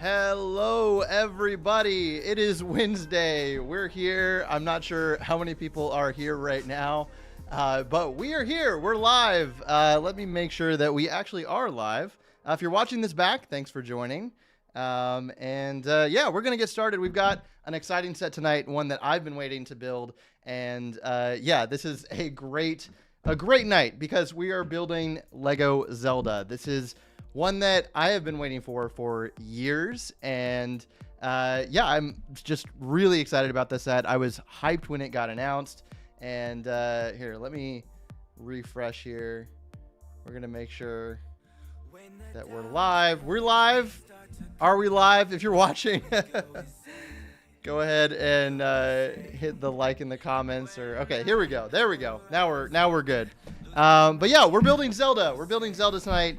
Hello, everybody. It is Wednesday. We're here. I'm not sure how many people are here right now, but we are here. We're live. Let me make sure that we actually are live. If you're watching this back, thanks for joining. Yeah, we're going to get started. We've got an exciting set tonight, one that I've been waiting to build. And yeah, this is a great night because we are building Lego Zelda. This is one that I have been waiting for years, and yeah, I'm just really excited about this set. I was hyped when it got announced, and here, let me refresh here. We're gonna make sure that we're live. We're live. Are we live? If you're watching, go ahead and hit the like in the comments. Or okay, here we go. There we go. Now we're good. But yeah, we're building Zelda. We're building Zelda tonight.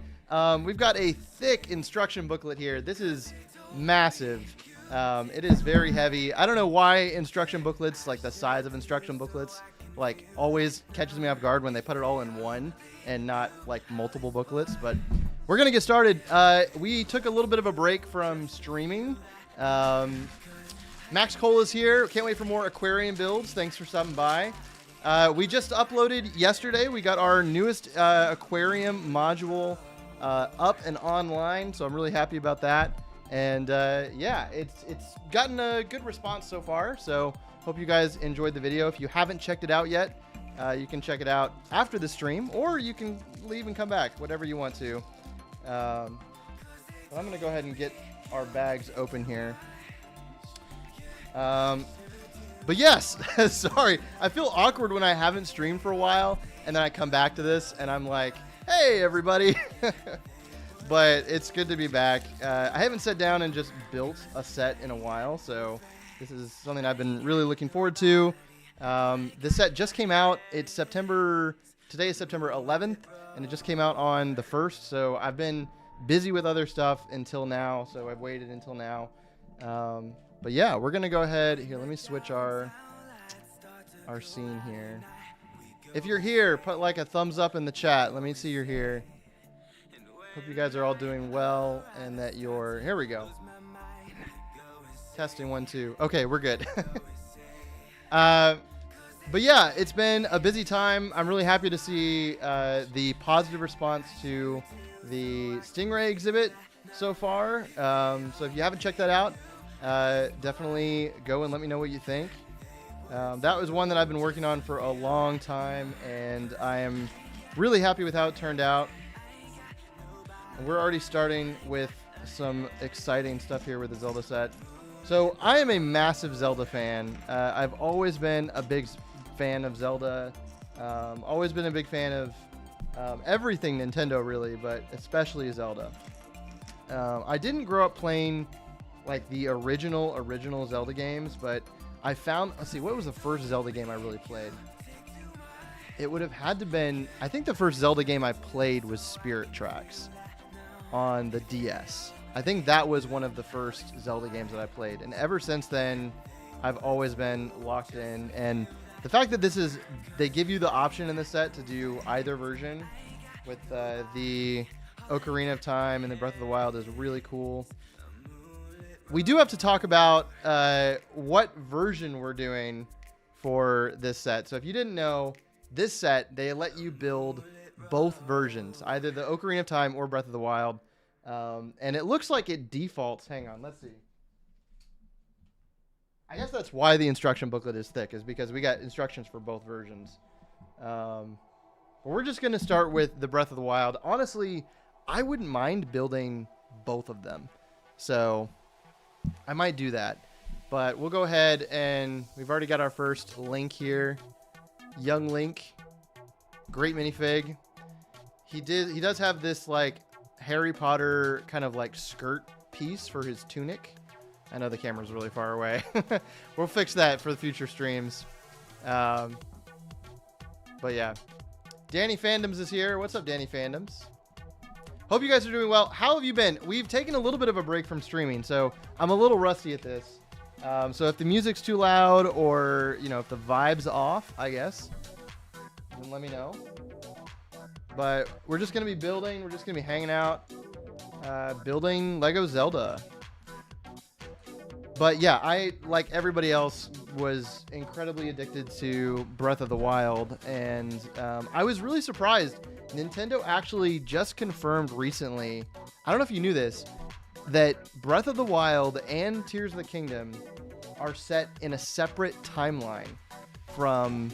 We've got a thick instruction booklet here. This is massive. It is very heavy. I don't know why instruction booklets, like the size of instruction booklets, like always catches me off guard when they put it all in one and not like multiple booklets. But we're going to get started. We took a little bit of a break from streaming. Max Cole is here. Can't wait for more aquarium builds. Thanks for stopping by. We just uploaded yesterday. We got our newest aquarium module up and online, so I'm really happy about that. And yeah, it's gotten a good response so far, so hope you guys enjoyed the video. If you haven't checked it out yet, you can check it out after the stream, or you can leave and come back, whatever you want to. But I'm gonna go ahead and get our bags open here. But yes, sorry, I feel awkward when I haven't streamed for a while and then I come back to this and I'm like, hey everybody. But it's good to be back. I haven't sat down and just built a set in a while, so this is something I've been really looking forward to. This set just came out. It's today is September 11th, and it just came out on the 1st, so I've been busy with other stuff until now, so I've waited until now. But yeah, we're gonna go ahead here. Let me switch our scene here. If you're here, put like a thumbs up in the chat. Let me see you're here. Hope you guys are all doing well and that you're... Here we go. Testing 1, 2. Okay, we're good. But yeah, it's been a busy time. I'm really happy to see the positive response to the Stingray exhibit so far. So if you haven't checked that out, definitely go and let me know what you think. That was one that I've been working on for a long time, and I am really happy with how it turned out. And we're already starting with some exciting stuff here with the Zelda set. So I am a massive Zelda fan. I've always been a big fan of Zelda. Always been a big fan of everything Nintendo, really, but especially Zelda. I didn't grow up playing like the original Zelda games, but I found, let's see, what was the first Zelda game I really played? It would have had to been, I think the first Zelda game I played was Spirit Tracks on the DS. I think that was one of the first Zelda games that I played, and ever since then I've always been locked in. And the fact that they give you the option in the set to do either version with the Ocarina of Time and the Breath of the Wild is really cool. We do have to talk about what version we're doing for this set. So if you didn't know, this set, they let you build both versions, either the Ocarina of Time or Breath of the Wild. And it looks like it defaults. Hang on, let's see. I guess that's why the instruction booklet is thick, is because we got instructions for both versions. But we're just going to start with the Breath of the Wild. Honestly, I wouldn't mind building both of them. So I might do that. But we'll go ahead, and we've already got our first Link here. Young Link. Great minifig. He does have this like Harry Potter kind of like skirt piece for his tunic. I know the camera's really far away. We'll fix that for the future streams. But yeah. Danny Fandoms is here. What's up, Danny Fandoms? Hope you guys are doing well. How have you been? We've taken a little bit of a break from streaming, so I'm a little rusty at this. So if the music's too loud, or you know, if the vibe's off, I guess, then let me know. But we're just gonna be building. We're just gonna be hanging out, building Lego Zelda. But yeah, I, like everybody else, was incredibly addicted to Breath of the Wild, and I was really surprised. Nintendo actually just confirmed recently, I don't know if you knew this, that Breath of the Wild and Tears of the Kingdom are set in a separate timeline from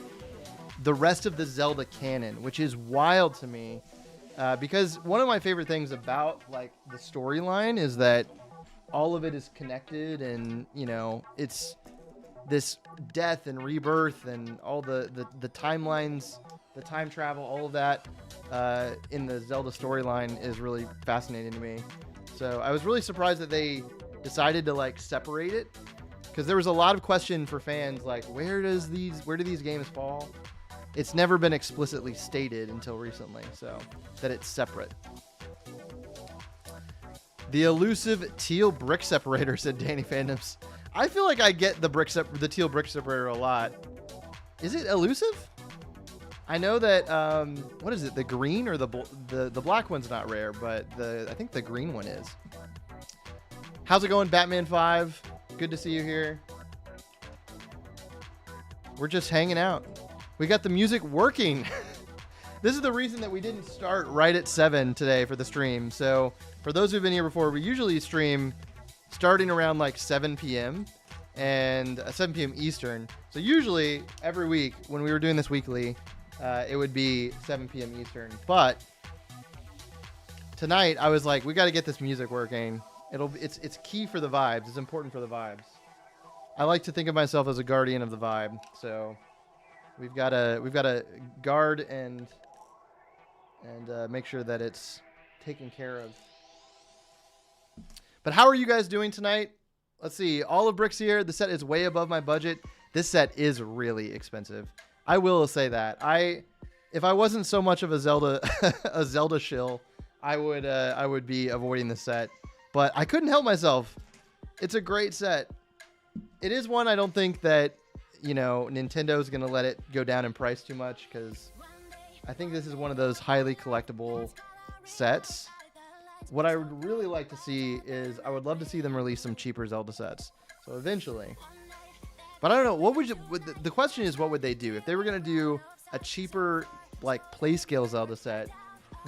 the rest of the Zelda canon, which is wild to me, because one of my favorite things about like the storyline is that all of it is connected, and it's this death and rebirth and all the timelines, the time travel, all of that in the Zelda storyline is really fascinating to me. So I was really surprised that they decided to like separate it, because there was a lot of question for fans like, where do these games fall? It's never been explicitly stated until recently, so that it's separate. The elusive teal brick separator, said Danny Fandoms. I feel like I get the teal brick separator a lot. Is it elusive? I know that what is it? The green or the black one's not rare, but I think the green one is. How's it going, Batman 5? Good to see you here. We're just hanging out. We got the music working. This is the reason that we didn't start right at 7 today for the stream. So for those who've been here before, we usually stream starting around like 7 p.m. and 7 p.m. Eastern. So usually every week when we were doing this weekly, it would be 7 p.m. Eastern. But tonight I was like, we got to get this music working. It's key for the vibes. It's important for the vibes. I like to think of myself as a guardian of the vibe. So we've got to guard and make sure that it's taken care of. But how are you guys doing tonight? Let's see. All of Bricks here. The set is way above my budget. This set is really expensive. I will say that. If I wasn't so much of a Zelda shill, I would be avoiding the set. But I couldn't help myself. It's a great set. It is one I don't think that Nintendo's going to let it go down in price too much, because I think this is one of those highly collectible sets. What I would really like to see is I would love to see them release some cheaper Zelda sets. So eventually. But I don't know. The question is, what would they do? If they were going to do a cheaper like play scale Zelda set,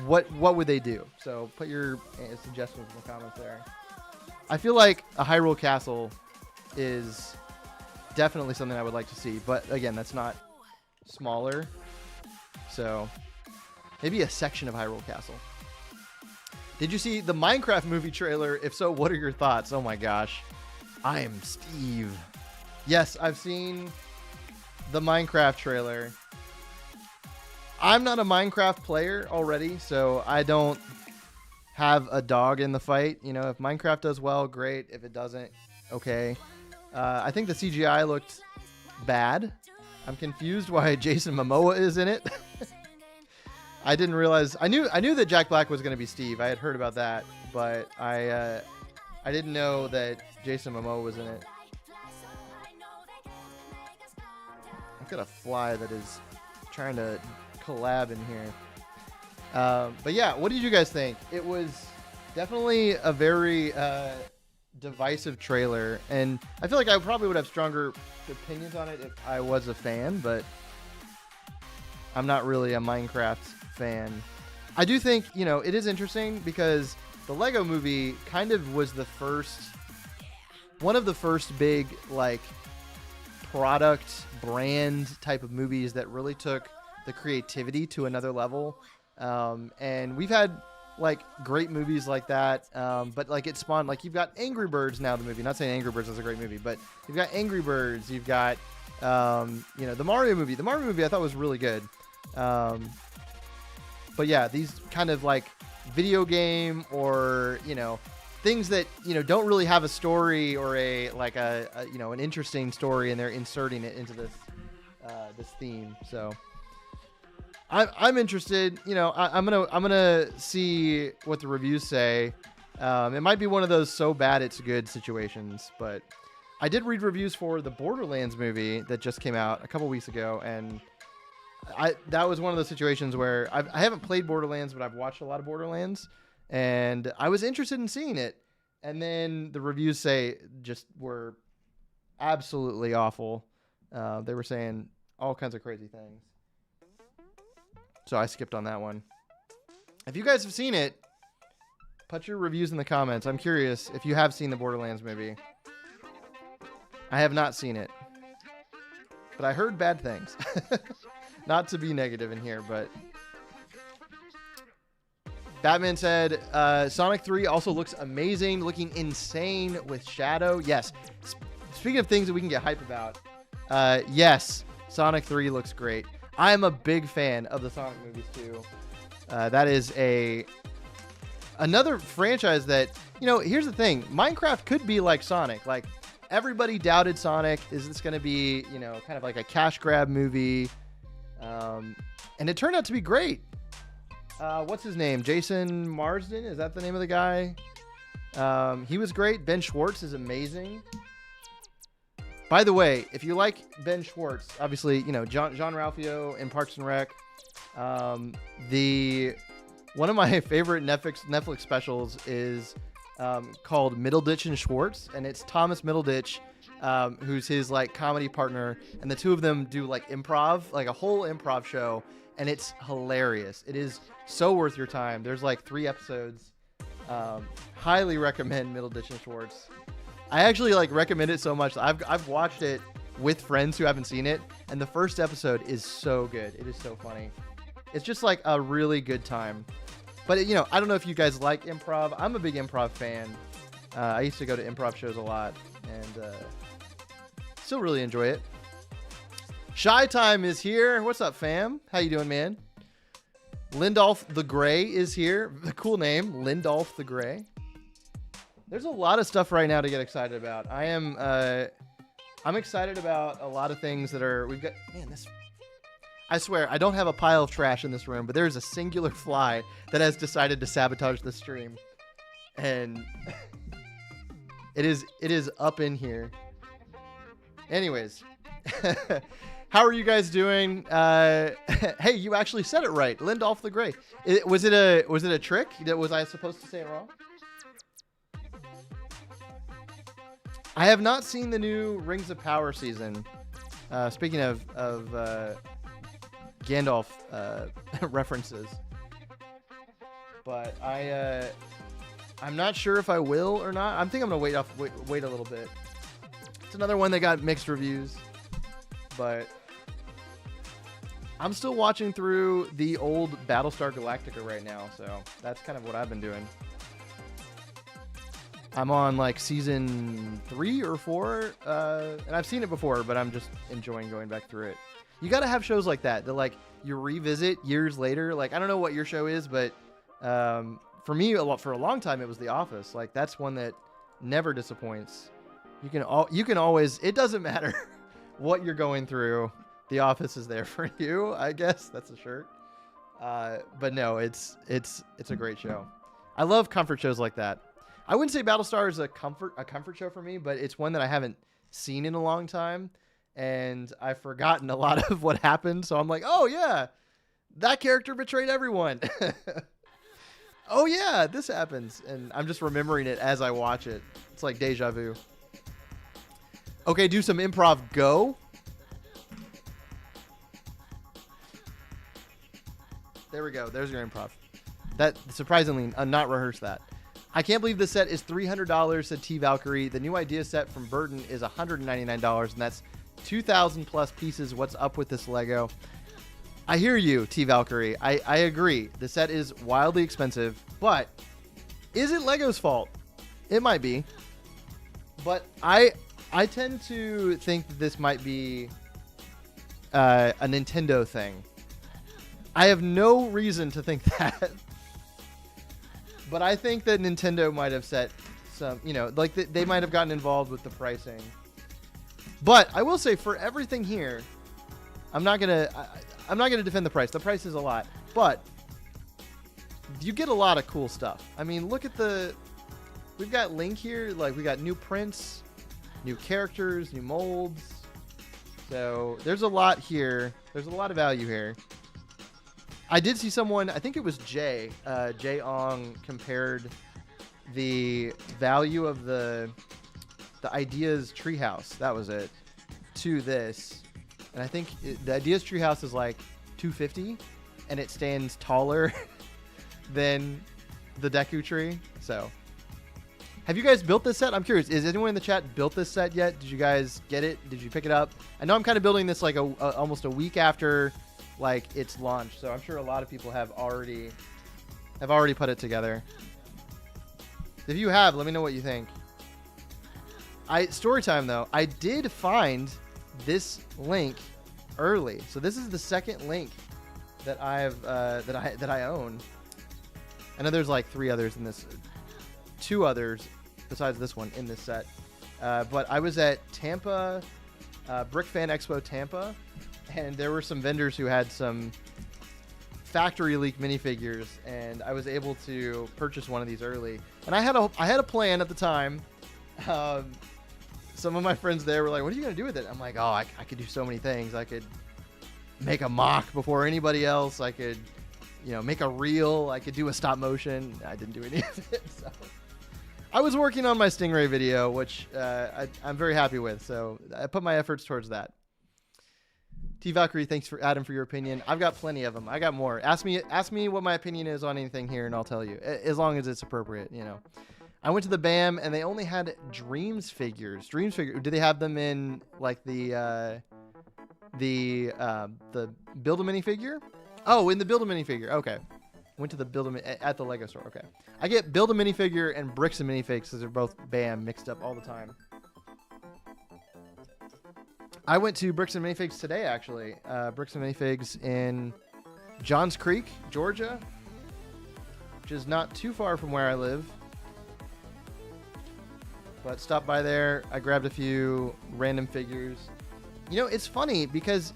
what would they do? So put your suggestions in the comments there. I feel like a Hyrule Castle is definitely something I would like to see. But again, that's not smaller. So maybe a section of Hyrule Castle. Did you see the Minecraft movie trailer? If so, what are your thoughts? Oh my gosh. I am Steve. Yes, I've seen the Minecraft trailer. I'm not a Minecraft player already, so I don't have a dog in the fight. If Minecraft does well, great. If it doesn't, okay. I think the CGI looked bad. I'm confused why Jason Momoa is in it. I didn't realize. I knew that Jack Black was going to be Steve. I had heard about that, but I didn't know that Jason Momoa was in it. I've got a fly that is trying to collab in here. But yeah, what did you guys think? It was definitely a very divisive trailer, and I feel like I probably would have stronger opinions on it if I was a fan, but I'm not really a Minecraft fan. I do think, it is interesting because the Lego movie kind of was one of the first big like product brand type of movies that really took the creativity to another level. And we've had like great movies like that. But like it spawned, like you've got Angry Birds now, the movie, not saying Angry Birds is a great movie, but you've got Angry Birds, you've got, the Mario movie. The Mario movie I thought was really good. But yeah, these kind of like video game or, things that, don't really have a story or an interesting story, and they're inserting it into this theme. So I'm interested, I'm going to see what the reviews say. It might be one of those so bad it's good situations, but I did read reviews for the Borderlands movie that just came out a couple weeks ago, and that was one of those situations where I haven't played Borderlands, but I've watched a lot of Borderlands, and I was interested in seeing it. And then the reviews say just were absolutely awful. They were saying all kinds of crazy things. So I skipped on that one. If you guys have seen it, put your reviews in the comments. I'm curious if you have seen the Borderlands movie. I have not seen it, but I heard bad things. Not to be negative in here, but Batman said Sonic 3 also looks amazing, looking insane with Shadow. Yes. Speaking of things that we can get hype about, yes, Sonic 3 looks great. I am a big fan of the Sonic movies too. That is another franchise that, you know, here's the thing. Minecraft could be like Sonic. Like, everybody doubted Sonic. Is this going to be, you know, kind of like a cash grab movie? And it turned out to be great. What's his name? Jason Marsden? Is that the name of the guy? He was great. Ben Schwartz is amazing. By the way, if you like Ben Schwartz, obviously, you know, Jean-Ralphio in Parks and Rec. One of my favorite Netflix specials is called Middleditch and Schwartz, and it's Thomas Middleditch, who's his like comedy partner, and the two of them do like improv, like a whole improv show, and it's hilarious. It is so worth your time. There's like 3 episodes. Highly recommend Middleditch and Schwartz. I actually like recommend it so much. I've watched it with friends who haven't seen it, and the first episode is so good. It is so funny. It's just like a really good time. But, you know, I don't know if you guys like improv. I'm a big improv fan. I used to go to improv shows a lot, and still really enjoy it. Shy Time is here. What's up, fam? How you doing, man? Lindolph the Gray is here. Cool name, Lindolph the Gray. There's a lot of stuff right now to get excited about. I'm excited about a lot of things that are. We've got, man, this. I swear, I don't have a pile of trash in this room, but there is a singular fly that has decided to sabotage the stream, and it is up in here. Anyways, how are you guys doing? Hey, you actually said it right, Lindolph the Gray. Was it a trick? Was I supposed to say it wrong? I have not seen the new Rings of Power season. Speaking of Gandalf references, but I'm not sure if I will or not. I think I'm gonna wait a little bit. It's another one that got mixed reviews, but I'm still watching through the old Battlestar Galactica right now, so that's kind of what I've been doing. I'm on like season 3 or 4, and I've seen it before, but I'm just enjoying going back through it. You got to have shows like that like you revisit years later. Like, I don't know what your show is, but for me, for a long time, it was The Office. Like, that's one that never disappoints. You can always. It doesn't matter what you're going through. The Office is there for you. I guess that's a shirt. But no, it's a great show. I love comfort shows like that. I wouldn't say Battlestar is a comfort show for me, but it's one that I haven't seen in a long time, and I've forgotten a lot of what happened. So I'm like, oh yeah, that character betrayed everyone. Oh yeah, this happens, and I'm just remembering it as I watch it. It's like deja vu. Okay, do some improv. Go. There we go. There's your improv. That surprisingly, not rehearsed that. I can't believe this set is $300, said T Valkyrie. The new idea set from Burton is $199, and that's 2,000 plus pieces. What's up with this Lego? I hear you, T Valkyrie. I agree. The set is wildly expensive, but is it Lego's fault? It might be. But I tend to think that this might be a Nintendo thing. I have no reason to think that. But I think that Nintendo might have set some, you know, like they might have gotten involved with the pricing. But I will say, for everything here, I'm not gonna defend the price. The price is a lot, but you get a lot of cool stuff. I mean, look at we've got Link here. Like, we got new prints, new characters, new molds. So there's a lot here. There's a lot of value here. I did see someone, I think it was Jay Ong, compared the value of the Ideas Treehouse, that was it, to this. And I think the Ideas Treehouse is like $250, and it stands taller than the Deku tree. So, have you guys built this set? I'm curious. Is anyone in the chat built this set yet? Did you guys get it? Did you pick it up? I know I'm kind of building this like almost a week after like its launch, so I'm sure a lot of people have already put it together. If you have, let me know what you think. Story time though. I did find this link early, so this is the second link that that I own. I know there's like 3 others in this, 2 others besides this one in this set. But I was at Tampa, Brick Fan Expo Tampa, and there were some vendors who had some factory leak minifigures, and I was able to purchase one of these early. And I had a plan at the time. Some of my friends there were like, "What are you gonna do with it?" I'm like, "Oh, I could do so many things. I could make a mock before anybody else. I could, make a reel. I could do a stop motion." I didn't do any of it. So I was working on my Stingray video, which I'm very happy with. So I put my efforts towards that. T Valkyrie, thanks for Adam for your opinion. I've got plenty of them. I got more. Ask me what my opinion is on anything here, and I'll tell you, as long as it's appropriate. I went to the BAM, and they only had Dreams figures. Dreams figure. Do they have them in like the Build a Minifigure? Oh, in the Build a Minifigure. Okay. Went to the Build a at the Lego store. Okay. I get Build a Minifigure and Bricks and Minifigs because they're both BAM mixed up all the time. I went to Bricks and Minifigs today, actually. Bricks and Minifigs in Johns Creek, Georgia, which is not too far from where I live. But stopped by there. I grabbed a few random figures. It's funny because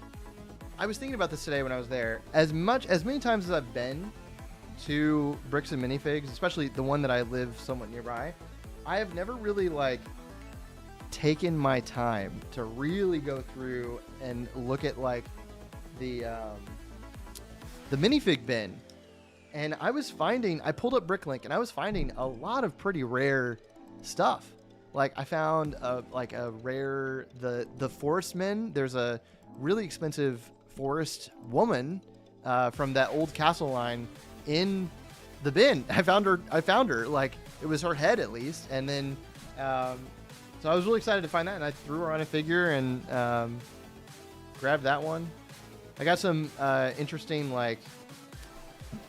I was thinking about this today when I was there. As many times as I've been to Bricks and Minifigs, especially the one that I live somewhat nearby, I have never really taken my time to really go through and look at the minifig bin. And I pulled up Bricklink, and I was finding a lot of pretty rare stuff. I found a rare the Forest Men. There's a really expensive forest woman from that old castle line in the bin. I found her. It was her head at least, and then so I was really excited to find that, and I threw her on a figure and grabbed that one. I got some interesting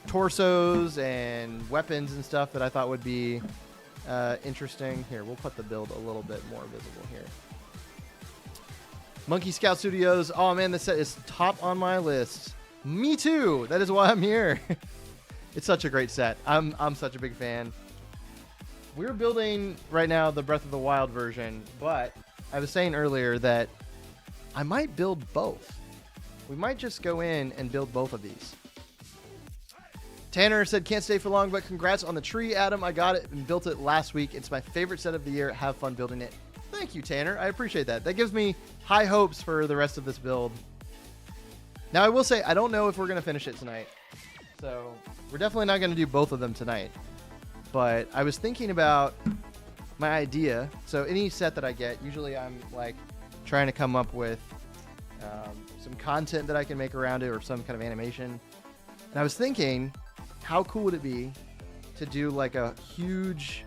torsos and weapons and stuff that I thought would be interesting. Here, we'll put the build a little bit more visible here. Monkey Scout Studios. Oh man, this set is top on my list. Me too. That is why I'm here. It's such a great set. I'm such a big fan. We're building right now the Breath of the Wild version, but I was saying earlier that I might build both. We might just go in and build both of these. Tanner said, can't stay for long, but congrats on the tree, Adam. I got it and built it last week. It's my favorite set of the year. Have fun building it. Thank you, Tanner. I appreciate that. That gives me high hopes for the rest of this build. Now, I will say, I don't know if we're going to finish it tonight. So, we're definitely not going to do both of them tonight. But I was thinking about my idea. So, any set that I get, usually I'm trying to come up with some content that I can make around it or some kind of animation. And I was thinking, how cool would it be to do a huge,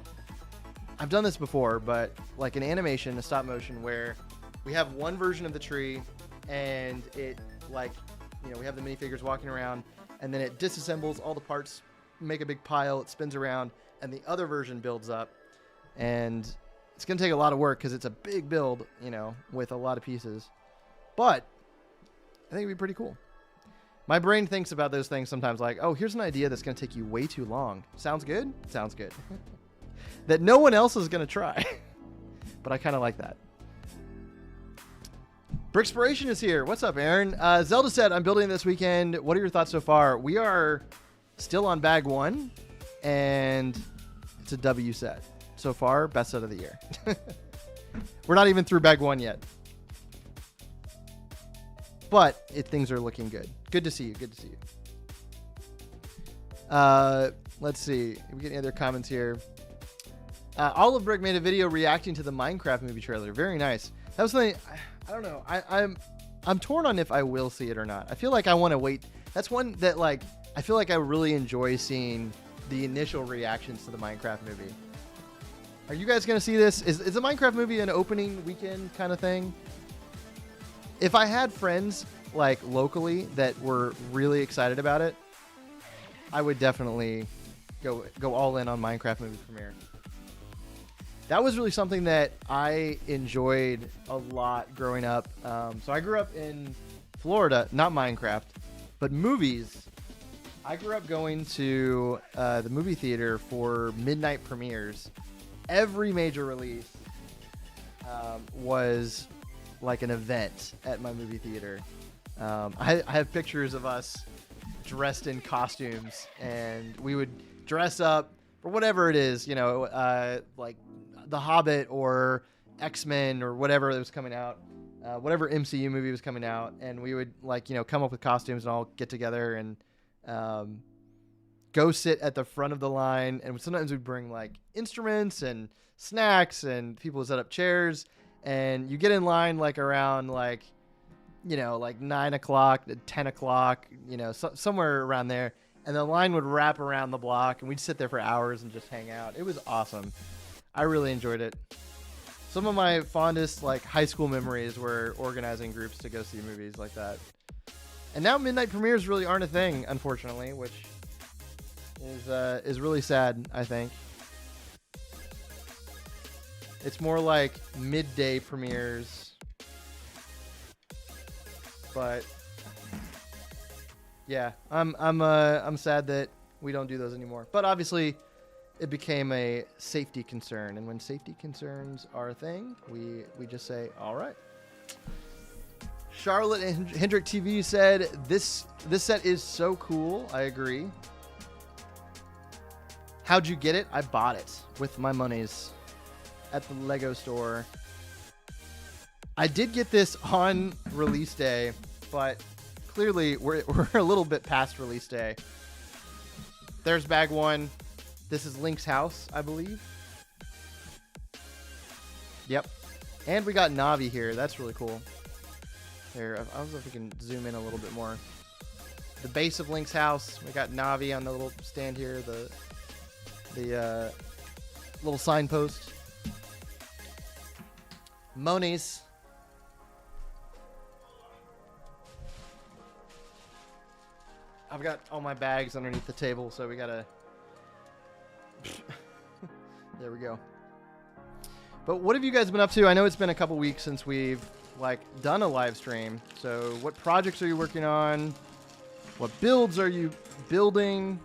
I've done this before, but an animation, a stop motion where we have one version of the tree and it we have the minifigures walking around and then it disassembles all the parts, make a big pile, it spins around, and the other version builds up. And it's going to take a lot of work because it's a big build, with a lot of pieces. But I think it'd be pretty cool. My brain thinks about those things sometimes oh, here's an idea that's going to take you way too long. Sounds good? Sounds good. That no one else is going to try. But I kind of like that. Brickspiration is here. What's up, Aaron? Zelda said, I'm building this weekend. What are your thoughts so far? We are still on bag 1, and it's a W set. So far, best set of the year. We're not even through bag 1 yet. But things are looking good. Good to see you. Good to see you. Let's see. If we get any other comments here. Olive Brick made a video reacting to the Minecraft movie trailer. Very nice. That was something. I don't know. I'm torn on if I will see it or not. I feel like I want to wait. That's one that like I feel like I really enjoy seeing the initial reactions to the Minecraft movie. Are you guys gonna see this? Is the Minecraft movie an opening weekend kind of thing? If I had friends like locally that were really excited about it, I would definitely go all in on Minecraft movie premiere. That was really something that I enjoyed a lot growing up. So I grew up in Florida, not Minecraft, but movies. I grew up going to the movie theater for midnight premieres. Every major release was like an event at my movie theater. I have pictures of us dressed in costumes, and we would dress up for whatever it is, you know, like The Hobbit or X-Men or whatever that was coming out, whatever MCU movie was coming out, and we would like, you know, come up with costumes and all get together and go sit at the front of the line. And sometimes we'd bring like instruments and snacks, and people would set up chairs, and you get in line like around like, you know, like 9 o'clock, 10 o'clock, you know, somewhere around there. And the line would wrap around the block, and we'd sit there for hours and just hang out. It was awesome. I really enjoyed it. Some of my fondest like high school memories were organizing groups to go see movies like that. And now midnight premieres really aren't a thing, unfortunately, which is really sad, I think. It's more like midday premieres. But yeah, I'm sad that we don't do those anymore. But obviously, it became a safety concern, and when safety concerns are a thing, we just say, all right. Charlotte and Hendrick TV said this set is so cool. I agree. How'd you get it? I bought it with my monies at the Lego store. I did get this on release day, but clearly we're a little bit past release day. There's bag one. This is Link's house, I believe. Yep. And we got Navi here. That's really cool. Here, I don't know if we can zoom in a little bit more. The base of Link's house. We got Navi on the little stand here. The little signpost. Monies. I've got all my bags underneath the table, so we gotta... There we go. But what have you guys been up to? I know it's been a couple weeks since we've like done a live stream. So what projects are you working on? What builds are you building?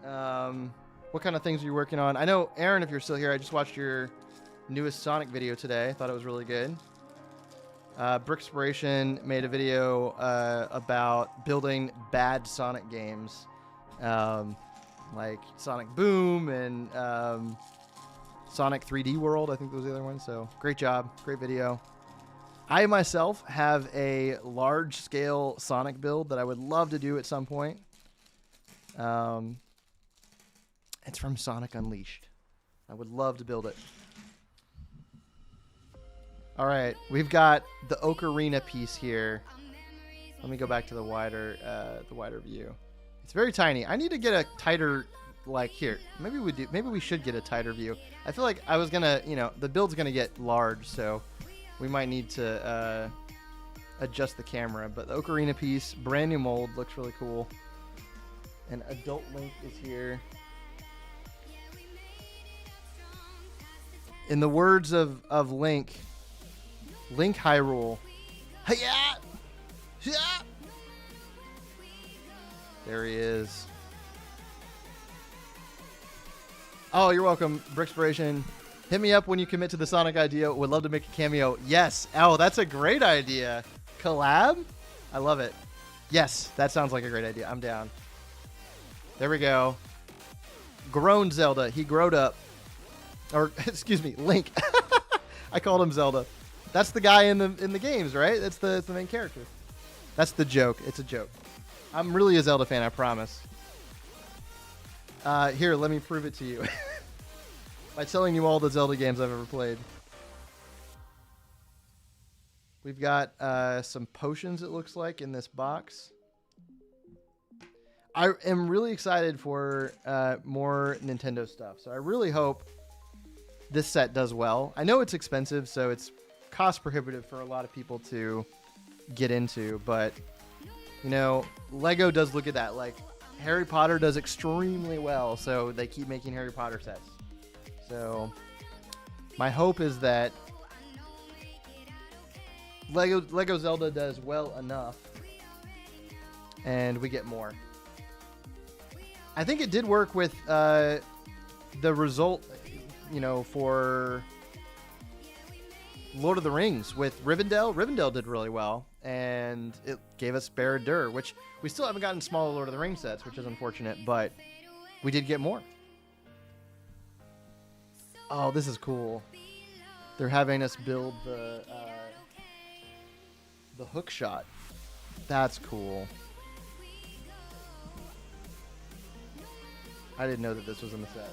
What kind of things are you working on? I know, Aaron, if you're still here, I just watched your newest Sonic video today. I thought it was really good. Brickspiration made a video about building bad Sonic games. Like Sonic Boom and Sonic 3D World, I think those were the other ones. So great job, great video. I myself have a large-scale Sonic build that I would love to do at some point. It's from Sonic Unleashed. I would love to build it. All right, we've got the Ocarina piece here. Let me go back to the wider view. It's very tiny. I need to get a tighter, like here. Maybe we should get a tighter view. I feel like I was gonna, you know, the build's gonna get large, so we might need to adjust the camera. But the Ocarina piece, brand new mold, looks really cool. And Adult Link is here. In the words of Link Hyrule. Hi-ya! Yeah! There he is. Oh, you're welcome, Brickspiration. Hit me up when you commit to the Sonic idea. Would love to make a cameo. Yes. Oh, that's a great idea. Collab? I love it. Yes, that sounds like a great idea. I'm down. There we go. Grown Zelda. He growed up. Or, excuse me, Link. I called him Zelda. That's the guy in the games, right? That's the main character. That's the joke. It's a joke. I'm really a Zelda fan, I promise. Here, let me prove it to you. by telling you all the Zelda games I've ever played. We've got some potions, it looks like, in this box. I am really excited for more Nintendo stuff. So I really hope this set does well. I know it's expensive, so it's cost prohibitive for a lot of people to get into. But, you know, Lego does look at that. Like, Harry Potter does extremely well, so they keep making Harry Potter sets. So my hope is that Lego Zelda does well enough and we get more. I think it did work with the result, you know, for Lord of the Rings with Rivendell. Rivendell did really well, and it gave us Barad-dûr, which we still haven't gotten smaller Lord of the Rings sets, which is unfortunate, but we did get more. Oh, this is cool. They're having us build the hook shot. That's cool. I didn't know that this was in the set.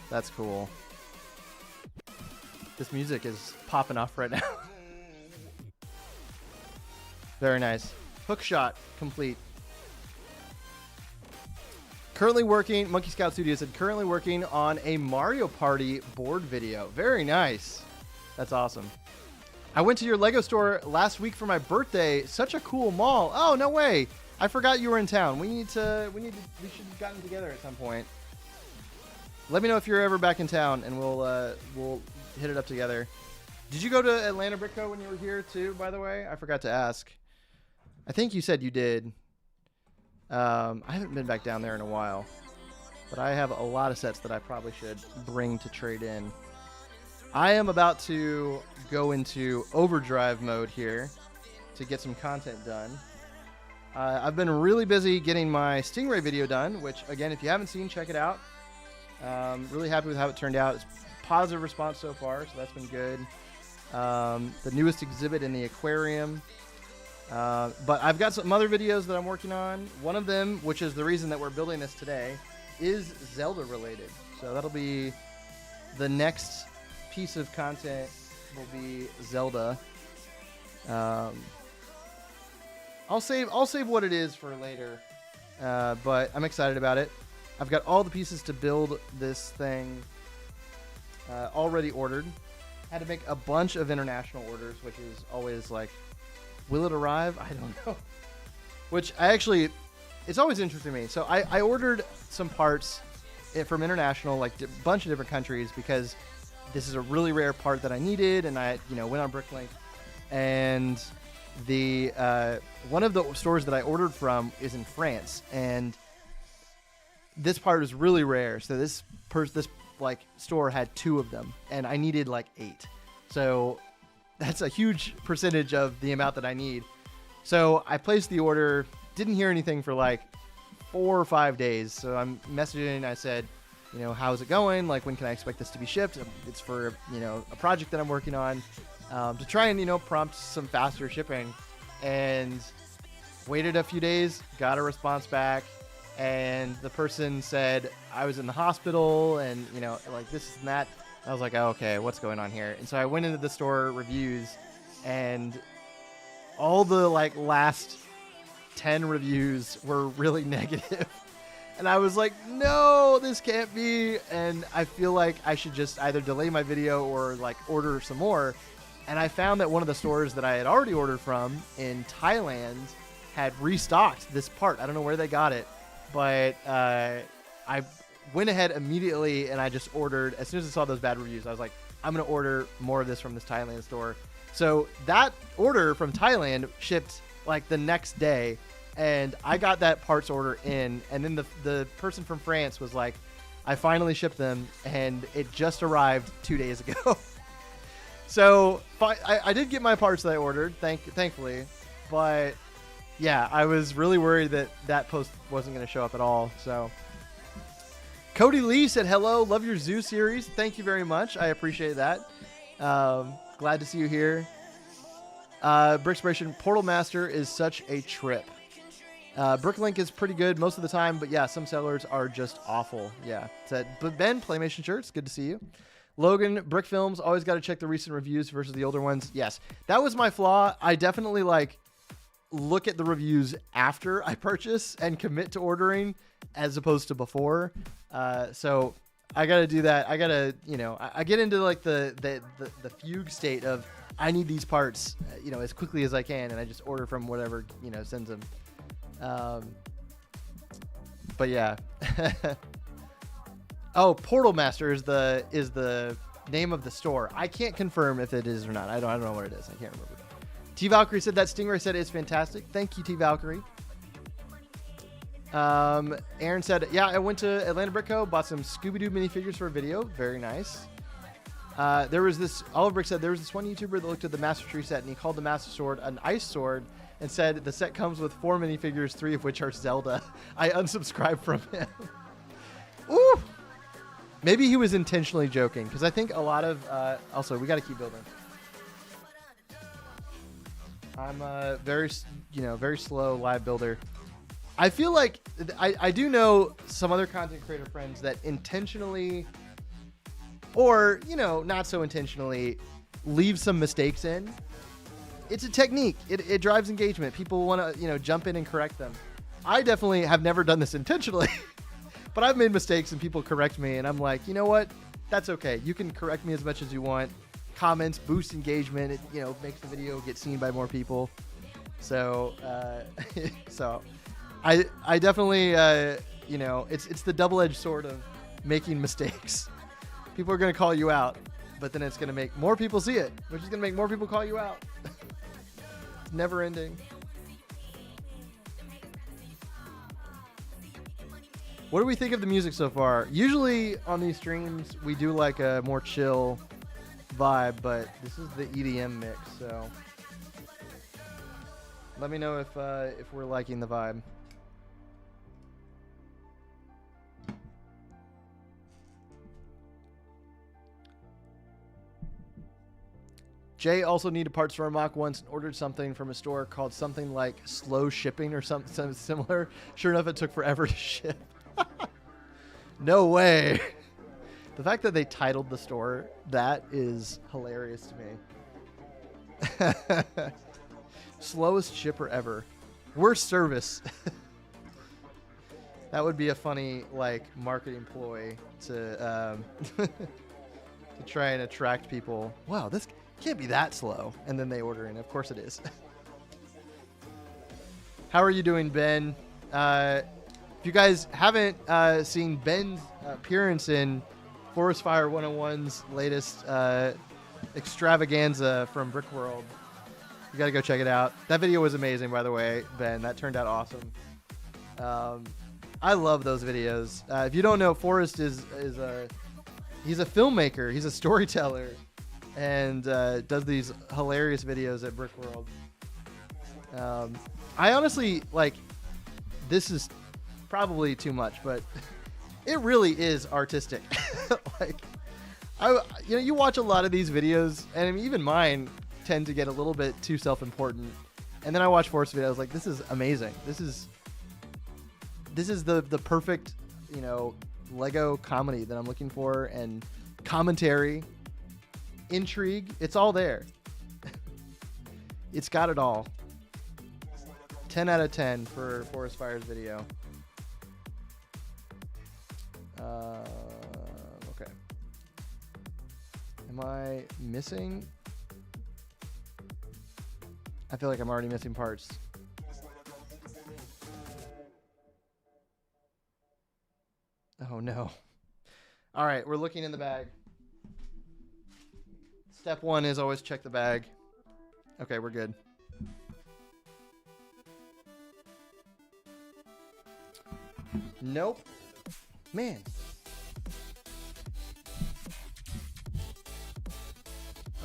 That's cool. This music is popping off right now. Very nice. Hook shot complete. Currently working, Monkey Scout Studios said, currently working on a Mario Party board video. Very nice. That's awesome. I went to your Lego store last week for my birthday. Such a cool mall. Oh, no way. I forgot you were in we should have gotten together at some point. Let me know if you're ever back in town and we'll hit it up together. Did you go to Atlanta BrickCo when you were here too, by the way? I forgot to ask. I think you said you did. I haven't been back down there in a while, but I have a lot of sets that I probably should bring to trade in. I am about to go into overdrive mode here to get some content done. I've been really busy getting my Stingray video done, which, again, if you haven't seen, check it out. Really happy with how it turned out. It's positive response so far, so that's been good. The newest exhibit in the aquarium. But I've got some other videos that I'm working on. One of them, which is the reason that we're building this today, is Zelda related. So that'll be the next piece of content will be Zelda. I'll save what it is for later, but I'm excited about it. I've got all the pieces to build this thing already ordered. Had to make a bunch of international orders, which is always like, will it arrive? I don't know. Which it's always interesting to me. So I ordered some parts from international, like a bunch of different countries, because this is a really rare part that I needed, and I went on Bricklink, and the one of the stores that I ordered from is in France, and this part is really rare. So this store had 2 of them, and I needed like 8. So that's a huge percentage of the amount that I need. So I placed the order, didn't hear anything for like 4 or 5 days. So I'm messaging. I said, how's it going? Like, when can I expect this to be shipped? It's for, a project that I'm working on, to try and, prompt some faster shipping. And waited a few days, got a response back. And the person said I was in the hospital and, like this and that. I was like, oh, okay, what's going on here? And so I went into the store reviews, and all the last 10 reviews were really negative. And I was like, no, this can't be. And I feel like I should just either delay my video or order some more. And I found that one of the stores that I had already ordered from in Thailand had restocked this part. I don't know where they got it, but I went ahead immediately and I just ordered. As soon as I saw those bad reviews, I was like, I'm going to order more of this from this Thailand store. So that order from Thailand shipped the next day, and I got that parts order in, and then the person from France was like, I finally shipped them, and it just arrived 2 days ago. So I did get my parts that I ordered, thankfully, but yeah, I was really worried that post wasn't going to show up at all. So Cody Lee said, hello, love your zoo series. Thank you very much. I appreciate that. Glad to see you here. Brickspiration, Portal Master is such a trip. Bricklink is pretty good most of the time, but yeah, some sellers are just awful. Yeah. But Ben, Playmation shirts, good to see you. Logan, Brick Films, always got to check the recent reviews versus the older ones. Yes, that was my flaw. I definitely look at the reviews after I purchase and commit to ordering as opposed to before. So I got to do that. I got to, I get into the fugue state of I need these parts, as quickly as I can. And I just order from whatever, sends them. But yeah. Oh, Portal Master is the name of the store. I can't confirm if it is or not. I don't know what it is. I can't remember. T Valkyrie said that Stingray set is fantastic. Thank you, T Valkyrie. Aaron said, yeah, I went to Atlanta Brick Co. Bought some Scooby-Doo minifigures for a video. Very nice. Olive Brick said there was this one YouTuber that looked at the Master Tree set and he called the Master Sword an ice sword and said the set comes with 4 minifigures, 3 of which are Zelda. I unsubscribed from him. Ooh. Maybe he was intentionally joking because I think a lot of also we got to keep building. I'm a very slow live builder. I feel like I do know some other content creator friends that intentionally or not so intentionally leave some mistakes in. It's a technique. It drives engagement. People want to jump in and correct them. I definitely have never done this intentionally. But I've made mistakes and people correct me and I'm like, you know what? That's okay. You can correct me as much as you want. Comments boost engagement. It, makes the video get seen by more people. So, I definitely, it's the double-edged sword of making mistakes. People are going to call you out, but then it's going to make more people see it, which is going to make more people call you out. It's never ending. What do we think of the music so far? Usually on these streams, we do like a more chill vibe, but this is the EDM mix, so let me know if we're liking the vibe. Jay also needed parts from a Mach once and ordered something from a store called something like slow shipping or something similar. Sure enough, it took forever to ship. No way. The fact that they titled the store that is hilarious to me. Slowest shipper ever. Worst service. That would be a funny marketing ploy to to try and attract people. Wow, this can't be that slow. And then they order in. Of course it is. How are you doing, Ben? If you guys haven't seen Ben's appearance in Forest Fire 101's latest extravaganza from Brick World, you got to go check it out. That video was amazing, by the way, Ben. That turned out awesome. I love those videos. If you don't know, Forrest he's a filmmaker. He's a storyteller and does these hilarious videos at Brick World. I honestly, this is probably too much, but it really is artistic. You watch a lot of these videos, and I mean, even mine tend to get a little bit too self-important. And then I watch Forrest videos, like, this is amazing. This is the perfect, Lego comedy that I'm looking for, and commentary, intrigue. It's all there. It's got it all. 10 out of 10 for Forest Fire's video. Okay. Am I missing? I feel like I'm already missing parts. Oh no. All right, we're looking in the bag. Step 1 is always check the bag. Okay, we're good. Nope. Man.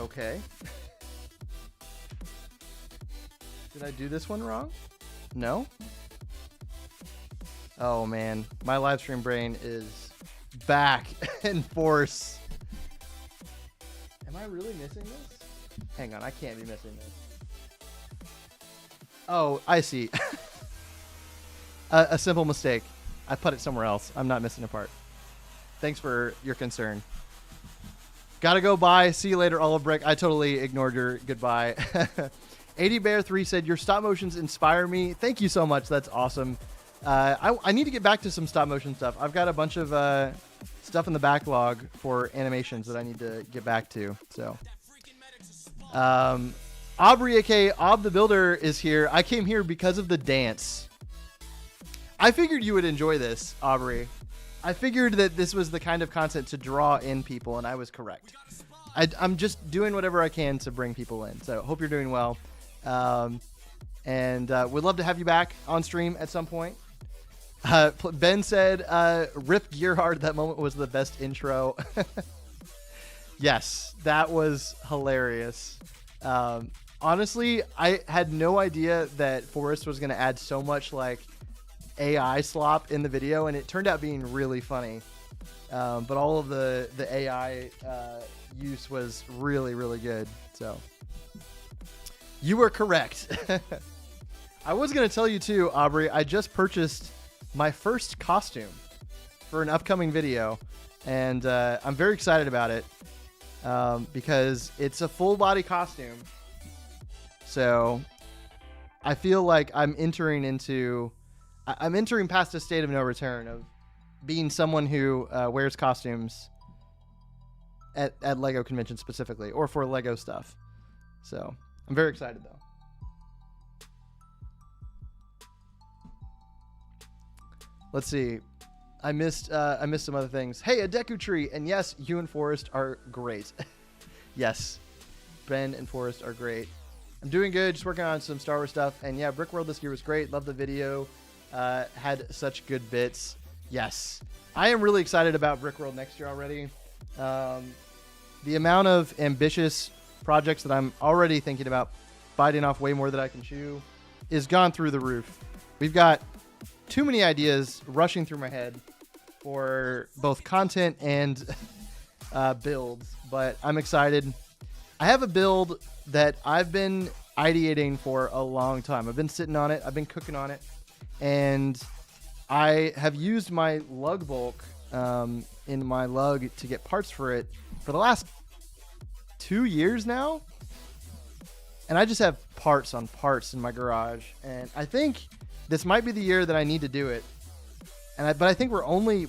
Okay. Did I do this one wrong? No? Oh man, my live stream brain is back in force. Am I really missing this? Hang on, I can't be missing this. Oh, I see. a simple mistake. I put it somewhere else. I'm not missing a part. Thanks for your concern. Gotta go, bye. See you later, Olive Brick. I totally ignored your goodbye. 80Bear3 said, your stop motions inspire me. Thank you so much. That's awesome. I need to get back to some stop motion stuff. I've got a bunch of stuff in the backlog for animations that I need to get back to. So, Aubrey, aka Ob the Builder, is here. I came here because of the dance. I figured you would enjoy this, Aubrey. I figured that this was the kind of content to draw in people, and I was correct. I'm just doing whatever I can to bring people in. So hope you're doing well. And we'd love to have you back on stream at some point. Ben said, Rip Gearhard, that moment was the best intro. Yes, that was hilarious. Honestly, I had no idea that Forrest was going to add so much like AI slop in the video, and it turned out being really funny. But all of the AI use was really, really good. So you were correct. I was going to tell you too, Aubrey, I just purchased my first costume for an upcoming video, and I'm very excited about it because it's a full body costume. So I feel like I'm entering past a state of no return of being someone who wears costumes at LEGO conventions specifically, or for LEGO stuff. So I'm very excited though. Let's see. I missed some other things. Hey, a Deku tree, and yes, you and Forrest are great. Yes, Ben and Forrest are great. I'm doing good, just working on some Star Wars stuff, and yeah, Brick World this year was great. Love the video. Had such good bits. Yes, I am really excited about Brick World next year already. The amount of ambitious projects that I'm already thinking about biting off way more than I can chew is gone through the roof. We've got too many ideas rushing through my head for both content and builds, but I'm excited. I have a build that I've been ideating for a long time. I've been sitting on it. I've been cooking on it. And I have used my lug bulk in my lug to get parts for it for the last 2 years now. And I just have parts on parts in my garage. And I think this might be the year that I need to do it. But I think we're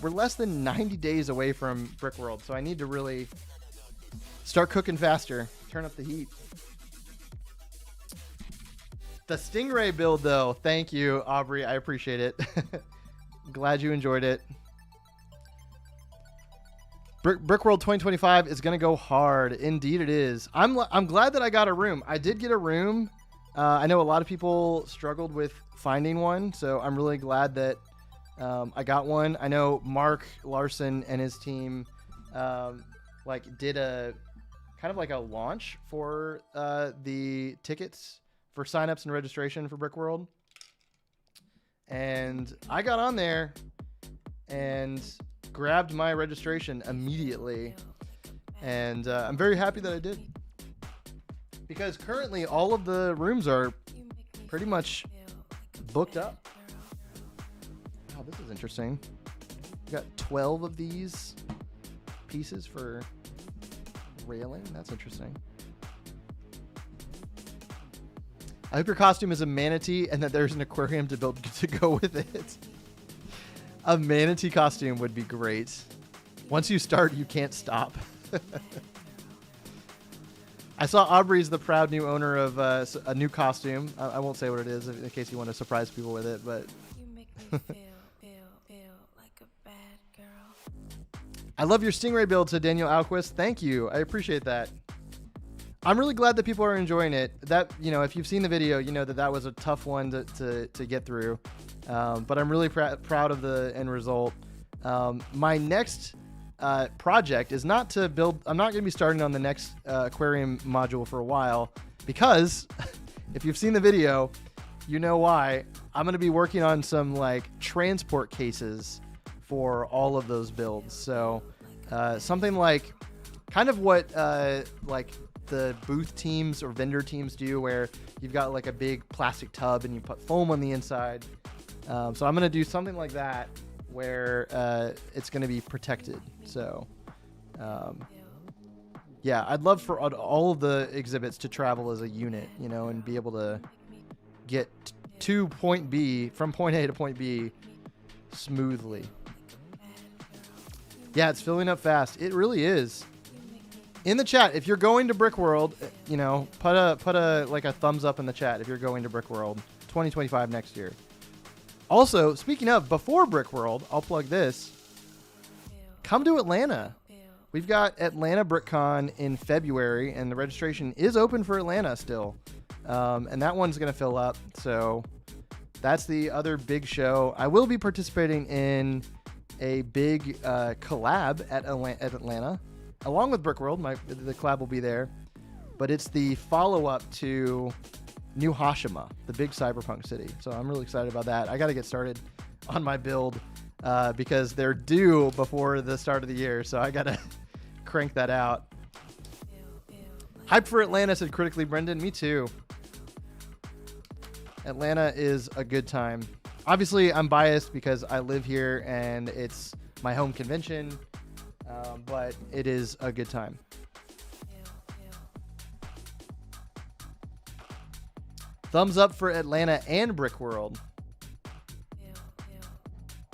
less than 90 days away from Brick World. So I need to really start cooking faster, turn up the heat. The Stingray build, though. Thank you, Aubrey. I appreciate it. Glad you enjoyed it. Brick World 2025 is going to go hard. Indeed it is. I'm glad that I got a room. I did get a room. I know a lot of people struggled with finding one, so I'm really glad that I got one. I know Mark Larson and his team did a kind of like a launch for the tickets for signups and registration for Brick World. And I got on there and grabbed my registration immediately. And I'm very happy that I did. Because currently all of the rooms are pretty much booked up. Oh, this is interesting. We got 12 of these pieces for railing. That's interesting. I hope your costume is a manatee and that there's an aquarium to build to go with it. A manatee costume would be great. Once you start, you can't stop. I saw Aubrey's the proud new owner of a new costume. I won't say what it is in case you want to surprise people with it, but You make me feel like a bad girl. I love your Stingray build, said Daniel Alquist. Thank you. I appreciate that. I'm really glad that people are enjoying it. That, if you've seen the video, you know that was a tough one to get through. But I'm really proud of the end result. My next project is not to build. I'm not going to be starting on the next aquarium module for a while because if you've seen the video, you know why. I'm going to be working on some transport cases for all of those builds. So something like kind of what the booth teams or vendor teams do, where you've got a big plastic tub and you put foam on the inside So I'm going to do something like that where it's going to be protected. So yeah, I'd love for all of the exhibits to travel as a unit, you know, and be able to get to point B, from point A to point B, smoothly. Yeah, it's filling up fast. It really is. In the chat, if you're going to Brickworld, you know, put a like a thumbs up in the chat if you're going to Brickworld 2025 next year. Also, speaking of, before Brickworld, I'll plug this. Come to Atlanta. We've got Atlanta BrickCon in February, and the registration is open for Atlanta still. And that one's going to fill up. So that's the other big show. I will be participating in a big collab at Atlanta, along with Brickworld. The collab will be there. But it's the follow-up to New Hashima, the big cyberpunk city. So I'm really excited about that. I got to get started on my build because they're due before the start of the year. So I got to crank that out. Hype for Atlanta, said Critically Brendan. Me too. Atlanta is a good time. Obviously, I'm biased because I live here and it's my home convention, but it is a good time. Thumbs up for Atlanta and Brickworld.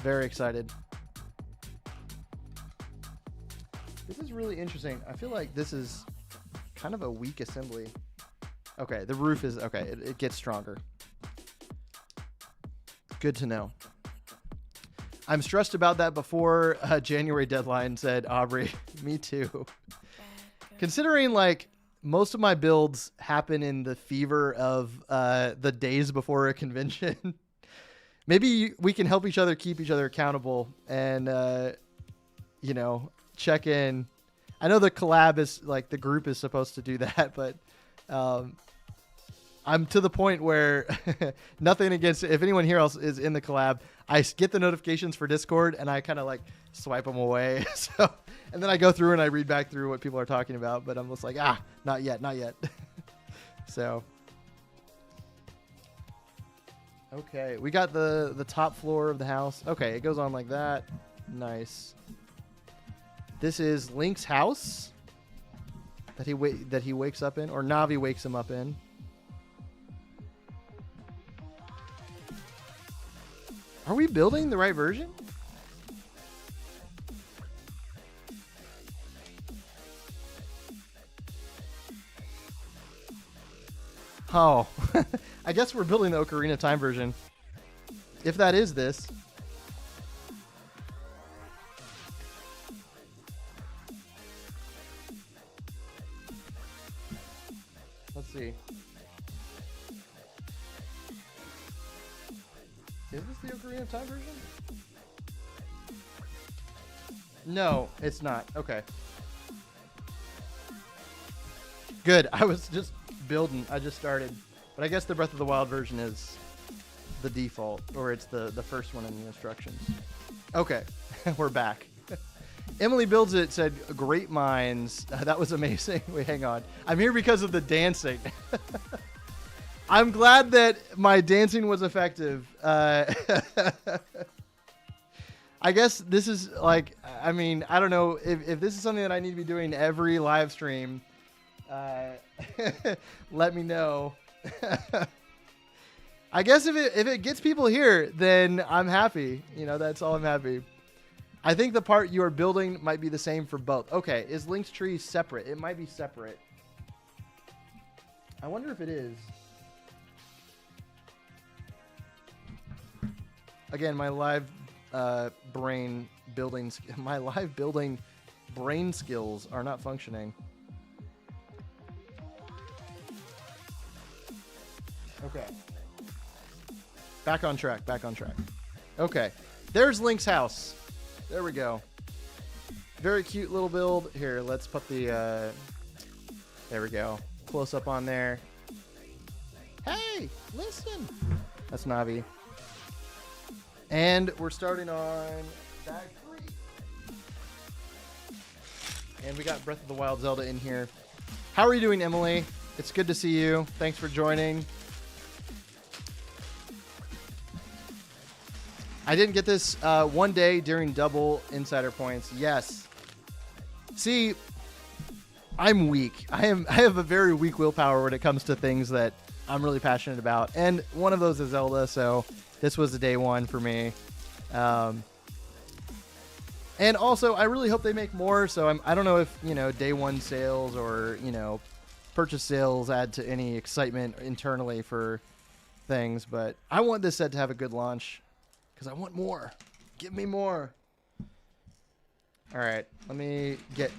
Very excited. This is really interesting. I feel like this is kind of a weak assembly. Okay, the roof is okay. It gets stronger. Good to know. I'm stressed about that before January deadline, said Aubrey. Me too. Considering like most of my builds happen in the fever of the days before a convention. Maybe we can help each other keep each other accountable and, you know, check in. I know the collab is like the group is supposed to do that, but I'm to the point where nothing against, if anyone here else is in the collab, I get the notifications for Discord and I kind of like swipe them away. So, and then I go through and I read back through what people are talking about, but I'm just like, not yet. So, okay. We got the top floor of the house. Okay. It goes on like that. Nice. This is Link's house that he wakes up in, or Navi wakes him up in. Are we building the right version? Oh, I guess we're building the Ocarina of Time version. If that is this. Let's see. Is this the Ocarina of Time version? No, it's not. Okay. Good. I was just building. I just started. But I guess the Breath of the Wild version is the default, or it's the first one in the instructions. Okay. We're back. Emily Builds It said, great minds. That was amazing. Wait, hang on. I'm here because of the dancing. I'm glad that my dancing was effective. I guess this is like, I mean, I don't know if this is something that I need to be doing every live stream. Let me know. I guess if it gets people here, then I'm happy. You know, that's all I'm happy. I think the part you are building might be the same for both. Okay, is Link's tree separate? It might be separate. I wonder if it is. Again, my live brain building brain skills are not functioning. Okay. Back on track. Okay. There's Link's house. There we go. Very cute little build. Here, let's put the there we go. Close up on there. Hey, listen. That's Navi. And we're starting on bag 3. And we got Breath of the Wild Zelda in here. How are you doing, Emily? It's good to see you. Thanks for joining. I didn't get this one day during double insider points. Yes. See, I'm weak. I have a very weak willpower when it comes to things that I'm really passionate about, and one of those is Zelda. So this was a day one for me. And also, I really hope they make more. So I don't know if day one sales or purchase sales add to any excitement internally for things, but I want this set to have a good launch because I want more. Give me more. All right, let me get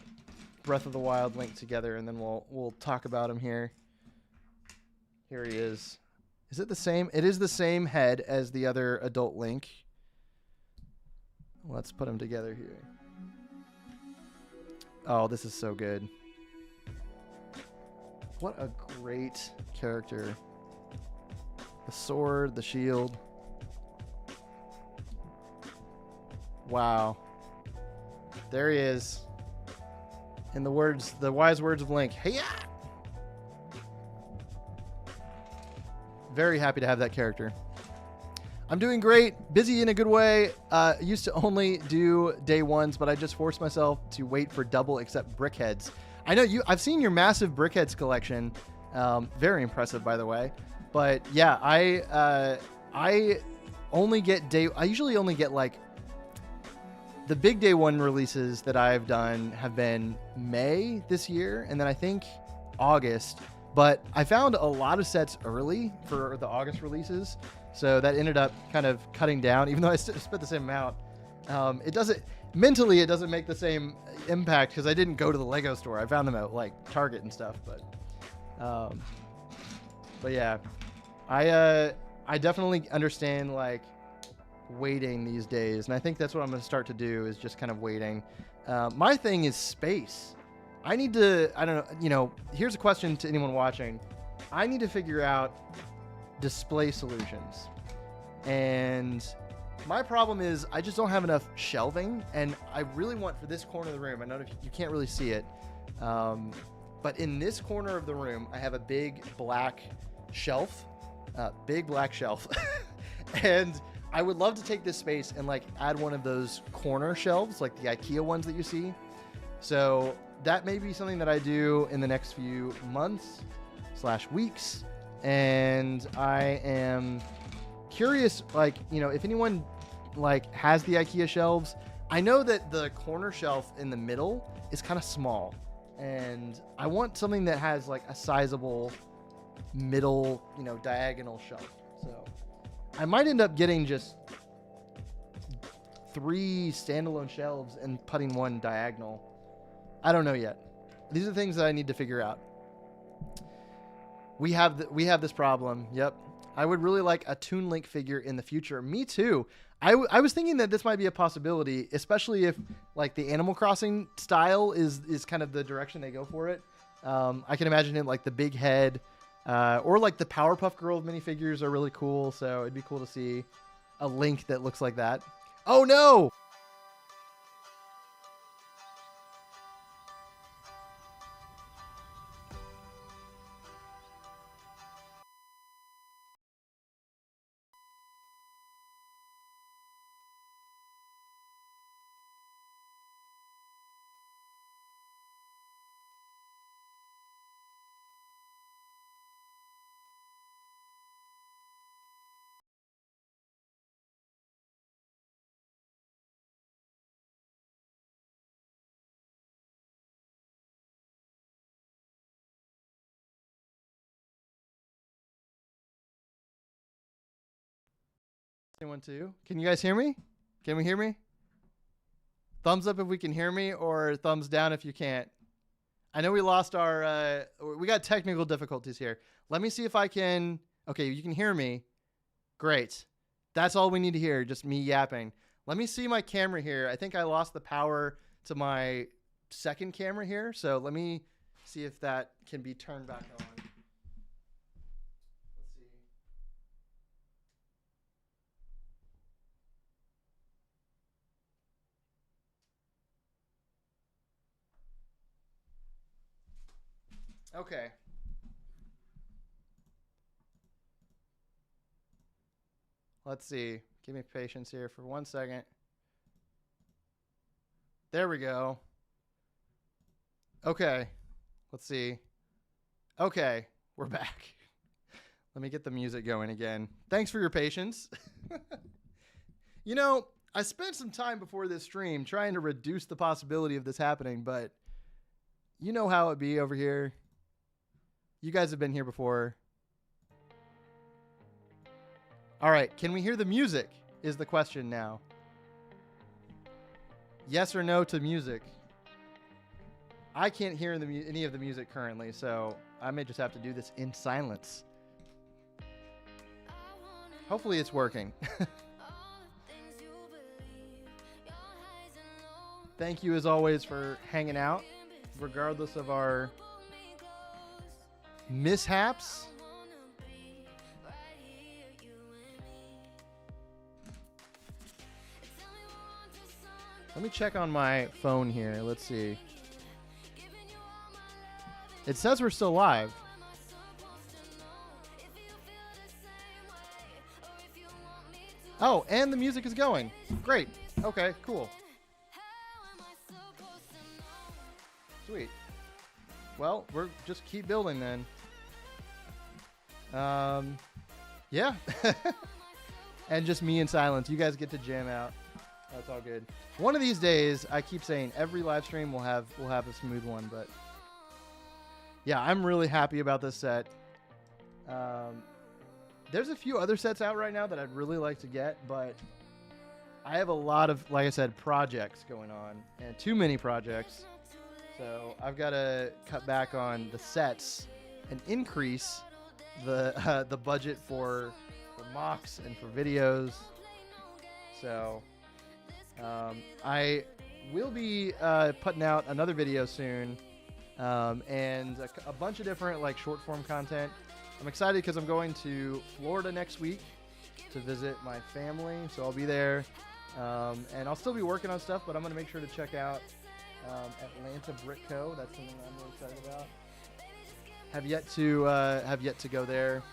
Breath of the Wild Link together, and then we'll talk about him here. Here he is. Is it the same? It is the same head as the other adult Link. Let's put them together here. Oh, this is so good. What a great character. The sword, the shield. Wow. There he is. In the wise words of Link. Hey-ya! Very happy to have that character. I'm doing great. Busy in a good way. Used to only do day ones, but I just forced myself to wait for double except Brickheads. I know I've seen your massive Brickheads collection. Very impressive, by the way. But yeah, I usually only get like the big day one releases that I've done have been May this year, and then I think August. But I found a lot of sets early for the August releases, so that ended up kind of cutting down. Even though I spent the same amount, it doesn't make the same impact because I didn't go to the Lego store. I found them at like Target and stuff. But yeah, I definitely understand like waiting these days, and I think that's what I'm going to start to do is just kind of waiting. My thing is space. I need to, I don't know, here's a question to anyone watching. I need to figure out display solutions. And my problem is I just don't have enough shelving, and I really want for this corner of the room, I know you can't really see it, but in this corner of the room, I have a big black shelf, and I would love to take this space and like add one of those corner shelves, like the IKEA ones that you see. So that may be something that I do in the next few months/weeks. And I am curious, like, if anyone like has the IKEA shelves. I know that the corner shelf in the middle is kind of small, and I want something that has like a sizable middle, diagonal shelf. So I might end up getting just 3 standalone shelves and putting one diagonal. I don't know yet. These are things that I need to figure out. We have this problem. Yep. I would really like a Toon Link figure in the future. Me too. I was thinking that this might be a possibility, especially if like the Animal Crossing style is kind of the direction they go for it. I can imagine it like the big head, or like the Powerpuff Girls minifigures are really cool. So it'd be cool to see a Link that looks like that. Oh no! Anyone too? Can you guys hear me? Can we hear me? Thumbs up if we can hear me, or thumbs down if you can't. I know we lost our, we got technical difficulties here. Let me see if I can, okay, you can hear me. Great. That's all we need to hear, just me yapping. Let me see my camera here. I think I lost the power to my second camera here, so let me see if that can be turned back on. Okay. Let's see. Give me patience here for 1 second. There we go. Okay. Let's see. Okay. We're back. Let me get the music going again. Thanks for your patience. You know, I spent some time before this stream trying to reduce the possibility of this happening, but you know how it be over here. You guys have been here before. All right, can we hear the music is the question now. Yes or no to music? I can't hear any of the music currently, so I may just have to do this in silence. Hopefully it's working. Thank you as always for hanging out, regardless of our mishaps. Let me check on my phone here. Let's see. It says we're still live. Oh, and the music is going. Great. Okay, cool. Sweet. Well, we're just keep building then. Yeah. And just me in silence. You guys get to jam out. That's all good. One of these days, I keep saying every live stream will have a smooth one, but yeah, I'm really happy about this set. There's a few other sets out right now that I'd really like to get, but I have a lot of, like I said, projects going on, and too many projects. So I've got to cut back on the sets and increase the budget for mocks and for videos. So I will be putting out another video soon, and a bunch of different like short form content. I'm excited because I'm going to Florida next week to visit my family, so I'll be there, and I'll still be working on stuff, but I'm going to make sure to check out Atlanta Brick Co. That's something I'm really excited about. Have yet to go there.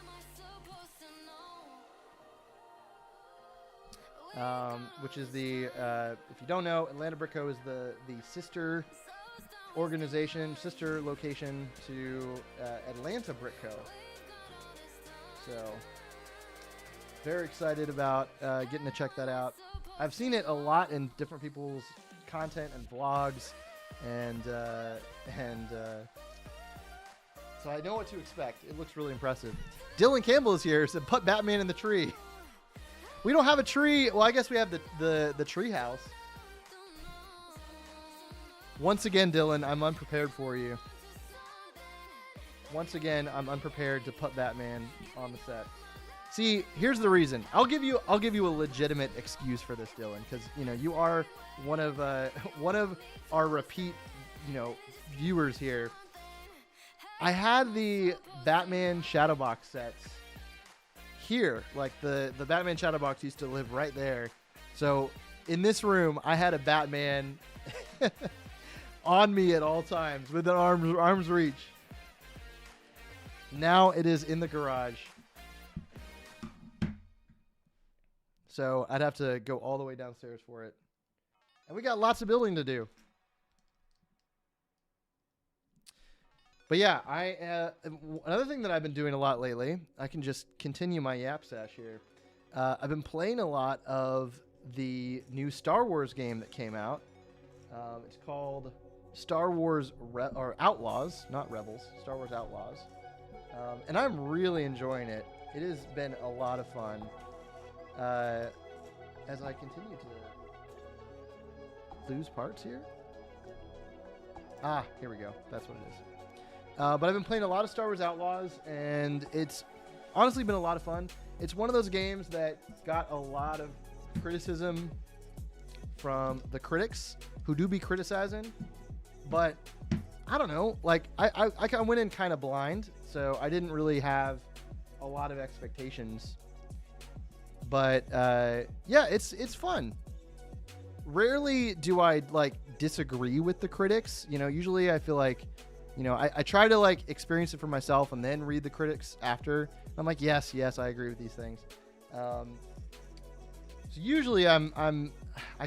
Which is the if you don't know, Atlanta Brick Co. is the sister organization, sister location to Atlanta Brick Co. So very excited about getting to check that out. I've seen it a lot in different people's content and vlogs, and so I know what to expect. It looks really impressive. Dylan Campbell is here. Said put Batman in the tree. We don't have a tree. Well, I guess we have the tree house. Once again, Dylan, I'm unprepared for you. Once again, I'm unprepared to put Batman on the set. See, here's the reason. I'll give you a legitimate excuse for this, Dylan, because you are one of our repeat viewers here. I had the Batman shadow box sets here, like the Batman shadow box used to live right there. So in this room, I had a Batman on me at all times with an arm's reach. Now it is in the garage. So I'd have to go all the way downstairs for it. And we got lots of building to do. But yeah, another thing that I've been doing a lot lately, I can just continue my yap sash here. I've been playing a lot of the new Star Wars game that came out. It's called Star Wars Outlaws, not Rebels, Star Wars Outlaws. And I'm really enjoying it. It has been a lot of fun. As I continue to lose parts here. Ah, here we go. That's what it is. But I've been playing a lot of Star Wars Outlaws, and it's honestly been a lot of fun. It's one of those games that got a lot of criticism from the critics who do be criticizing. But I don't know. Like, I went in kind of blind, so I didn't really have a lot of expectations. But yeah, it's fun. Rarely do I disagree with the critics. Usually I feel like, I try to experience it for myself and then read the critics after. I'm like, yes, I agree with these things. So usually I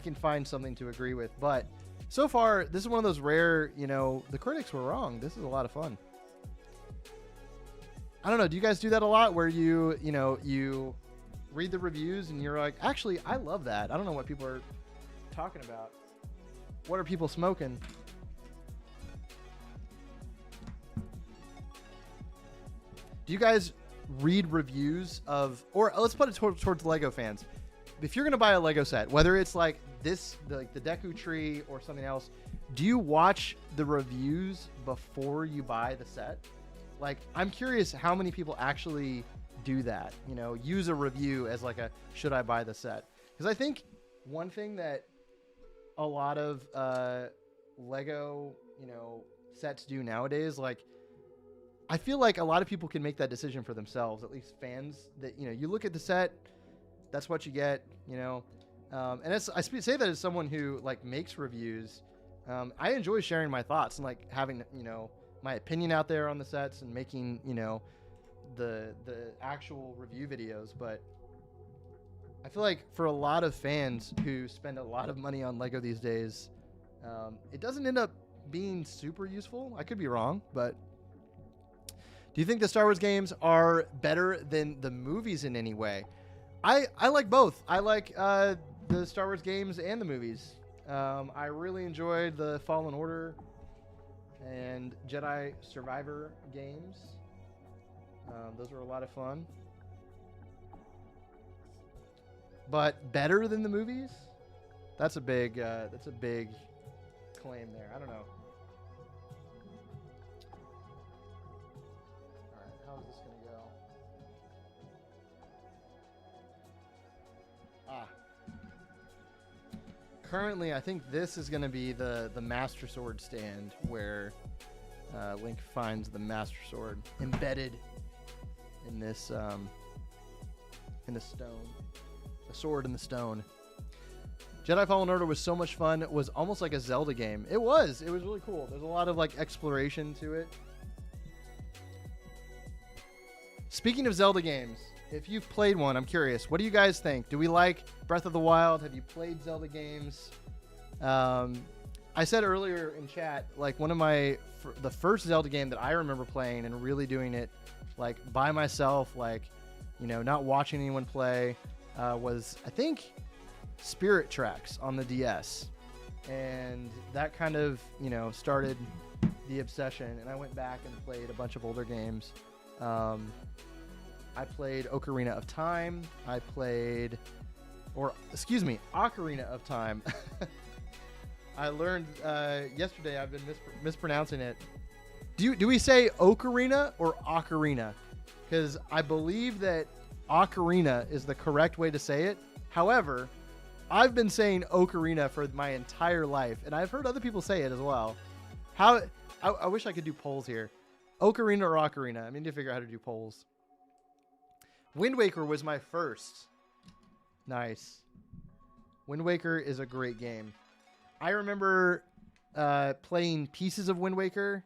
can find something to agree with, but so far this is one of those rare, the critics were wrong. This is a lot of fun. I don't know. Do you guys do that a lot where you read the reviews and you're like, actually, I love that. I don't know what people are talking about. What are people smoking? Do you guys read reviews of, or let's put it towards Lego fans. If you're going to buy a Lego set, whether it's like this, the Deku tree or something else, do you watch the reviews before you buy the set? Like, I'm curious how many people actually do that, use a review as like a, should I buy the set? Because I think one thing that a lot of Lego, sets do nowadays, like, I feel like a lot of people can make that decision for themselves, at least fans, that, you look at the set, that's what you get, and I say that as someone who like makes reviews. I enjoy sharing my thoughts and like having, my opinion out there on the sets and making, the actual review videos. But I feel like for a lot of fans who spend a lot of money on Lego these days, it doesn't end up being super useful. I could be wrong, but do you think the Star Wars games are better than the movies in any way? I like both. I like the Star Wars games and the movies. I really enjoyed the Fallen Order and Jedi Survivor games. Those were a lot of fun. But better than the movies? That's a big claim there. I don't know. All right, how is this going to go? Currently, I think this is going to be the Master Sword stand where Link finds the Master Sword embedded in this in the stone. The sword in the stone. Jedi Fallen Order was so much fun. It was almost like a Zelda game. It was really cool. There's a lot of like exploration to it. Speaking of Zelda games, if you've played one, I'm curious, what do you guys think? Do we like Breath of the Wild? Have you played Zelda games? I said earlier in chat, like one of the first Zelda game that I remember playing and really doing it like by myself, like, not watching anyone play, was, I think, Spirit Tracks on the DS. And that kind of, started the obsession. And I went back and played a bunch of older games. I played Ocarina of Time. Ocarina of Time. I learned yesterday. I've been mispronouncing it. Do we say Ocarina or Ocarina? Because I believe that Ocarina is the correct way to say it. However, I've been saying Ocarina for my entire life, and I've heard other people say it as well. I wish I could do polls here. Ocarina or Ocarina? I need to figure out how to do polls. Wind Waker was my first. Nice. Wind Waker is a great game. I remember playing pieces of Wind Waker,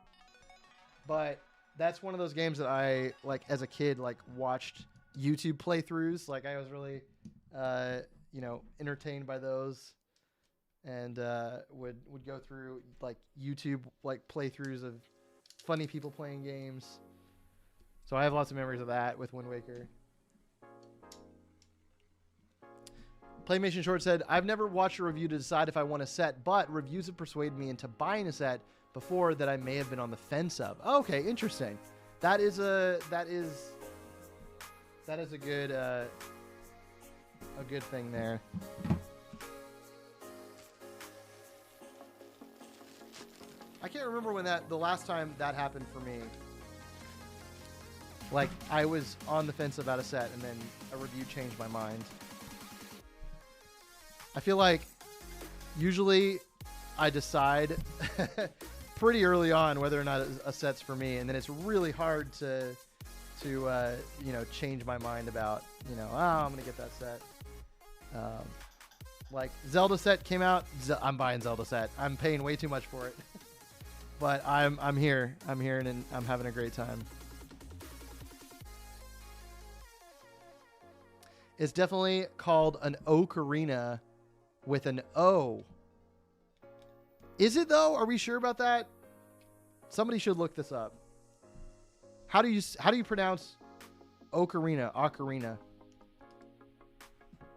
but that's one of those games that I, like, as a kid, like, watched YouTube playthroughs. Like, I was really, entertained by those, and would go through, like, YouTube, like, playthroughs of funny people playing games. So I have lots of memories of that with Wind Waker. Playmation Short said, I've never watched a review to decide if I want a set, but reviews have persuaded me into buying a set before that I may have been on the fence of. Okay, interesting. That is a good thing there. I can't remember when the last time that happened for me. Like, I was on the fence about a set and then a review changed my mind. I feel like usually I decide pretty early on whether or not a set's for me, and then it's really hard to change my mind about, I'm gonna get that set. Like Zelda set came out, I'm buying Zelda set. I'm paying way too much for it, but I'm here and I'm having a great time. It's definitely called an ocarina with an O. Is it though? Are we sure about that? Somebody should look this up. How do you pronounce ocarina? Ocarina.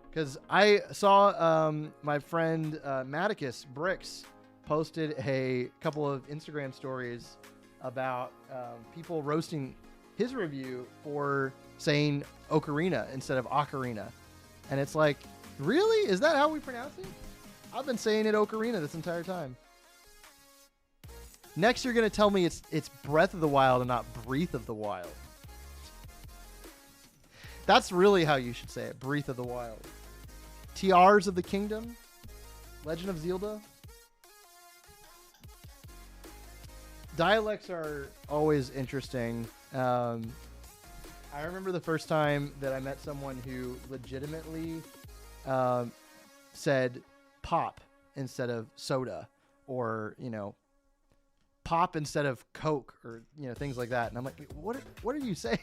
Because I saw my friend Maticus Bricks posted a couple of Instagram stories about people roasting his review for saying ocarina instead of ocarina. And it's like, really? Is that how we pronounce it? I've been saying it ocarina this entire time. Next, you're going to tell me it's Breath of the Wild and not Breath of the Wild. That's really how you should say it, Breath of the Wild. TRs of the Kingdom? Legend of Zelda? Dialects are always interesting. I remember the first time that I met someone who legitimately said pop instead of soda, or, you know, pop instead of Coke, or, you know, things like that. And I'm like, what are you saying?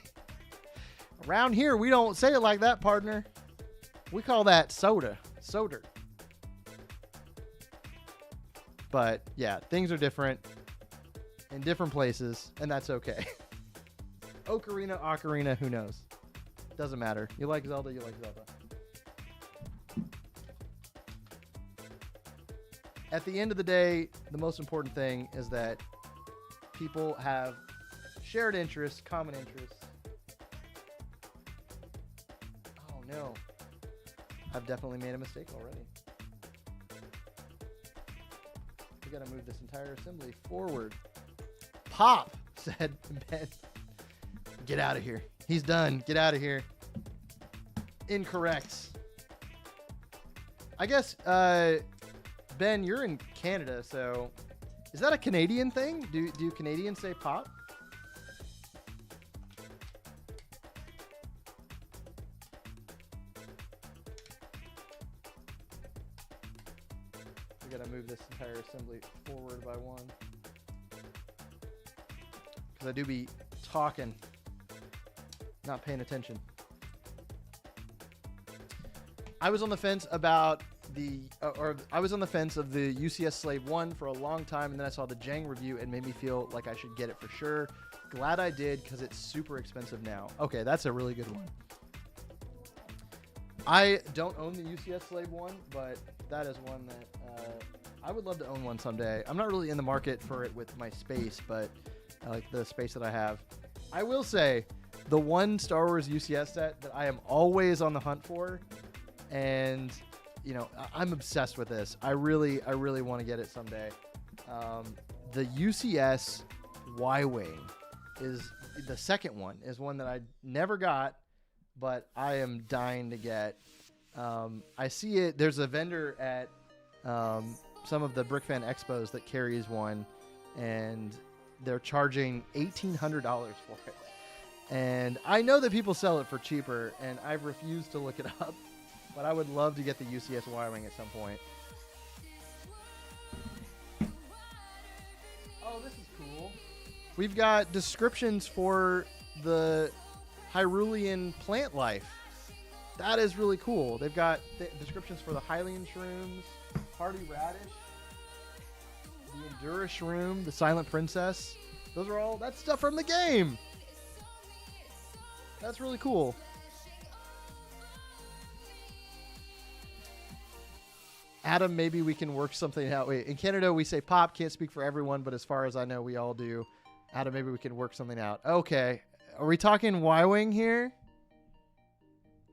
Around here, we don't say it like that, partner. We call that soda. Soda. But yeah, things are different in different places, and that's okay. Ocarina, ocarina, who knows? Doesn't matter. You like Zelda, you like Zelda. At the end of the day, the most important thing is that people have shared interests, common interests. Oh no. I've definitely made a mistake already. We gotta move this entire assembly forward. Pop, said Ben. Get out of here. He's done. Get out of here. Incorrect. I guess, Ben, you're in Canada, so is that a Canadian thing? Do Canadians say pop? We gotta move this entire assembly forward by one. Because I do be talking, not paying attention. I was on the fence about I was on the fence of the UCS Slave 1 for a long time, and then I saw the Jang review and made me feel like I should get it for sure. Glad I did, because it's super expensive now. Okay, that's a really good one. I don't own the UCS Slave 1, but that is one that I would love to own one someday. I'm not really in the market for it with my space, but I like the space that I have. I will say, the one Star Wars UCS set that I am always on the hunt for, and you know, I'm obsessed with this. I really want to get it someday. The UCS Y-Wing is the second one, is one that I never got, but I am dying to get. I see it. There's a vendor at some of the BrickFan Expos that carries one, and they're charging $1,800 for it. And I know that people sell it for cheaper, and I've refused to look it up. But I would love to get the UCS Y-Wing at some point. Oh, this is cool. We've got descriptions for the Hyrulean plant life. That is really cool. They've got descriptions for the Hylian shrooms, Hardy Radish, the Endura shroom, the Silent Princess. Those are all, that's stuff from the game. That's really cool. Adam, maybe we can work something out. Wait, in Canada, we say pop. Can't speak for everyone, but as far as I know, we all do. Adam, maybe we can work something out. Okay. Are we talking Y-Wing here?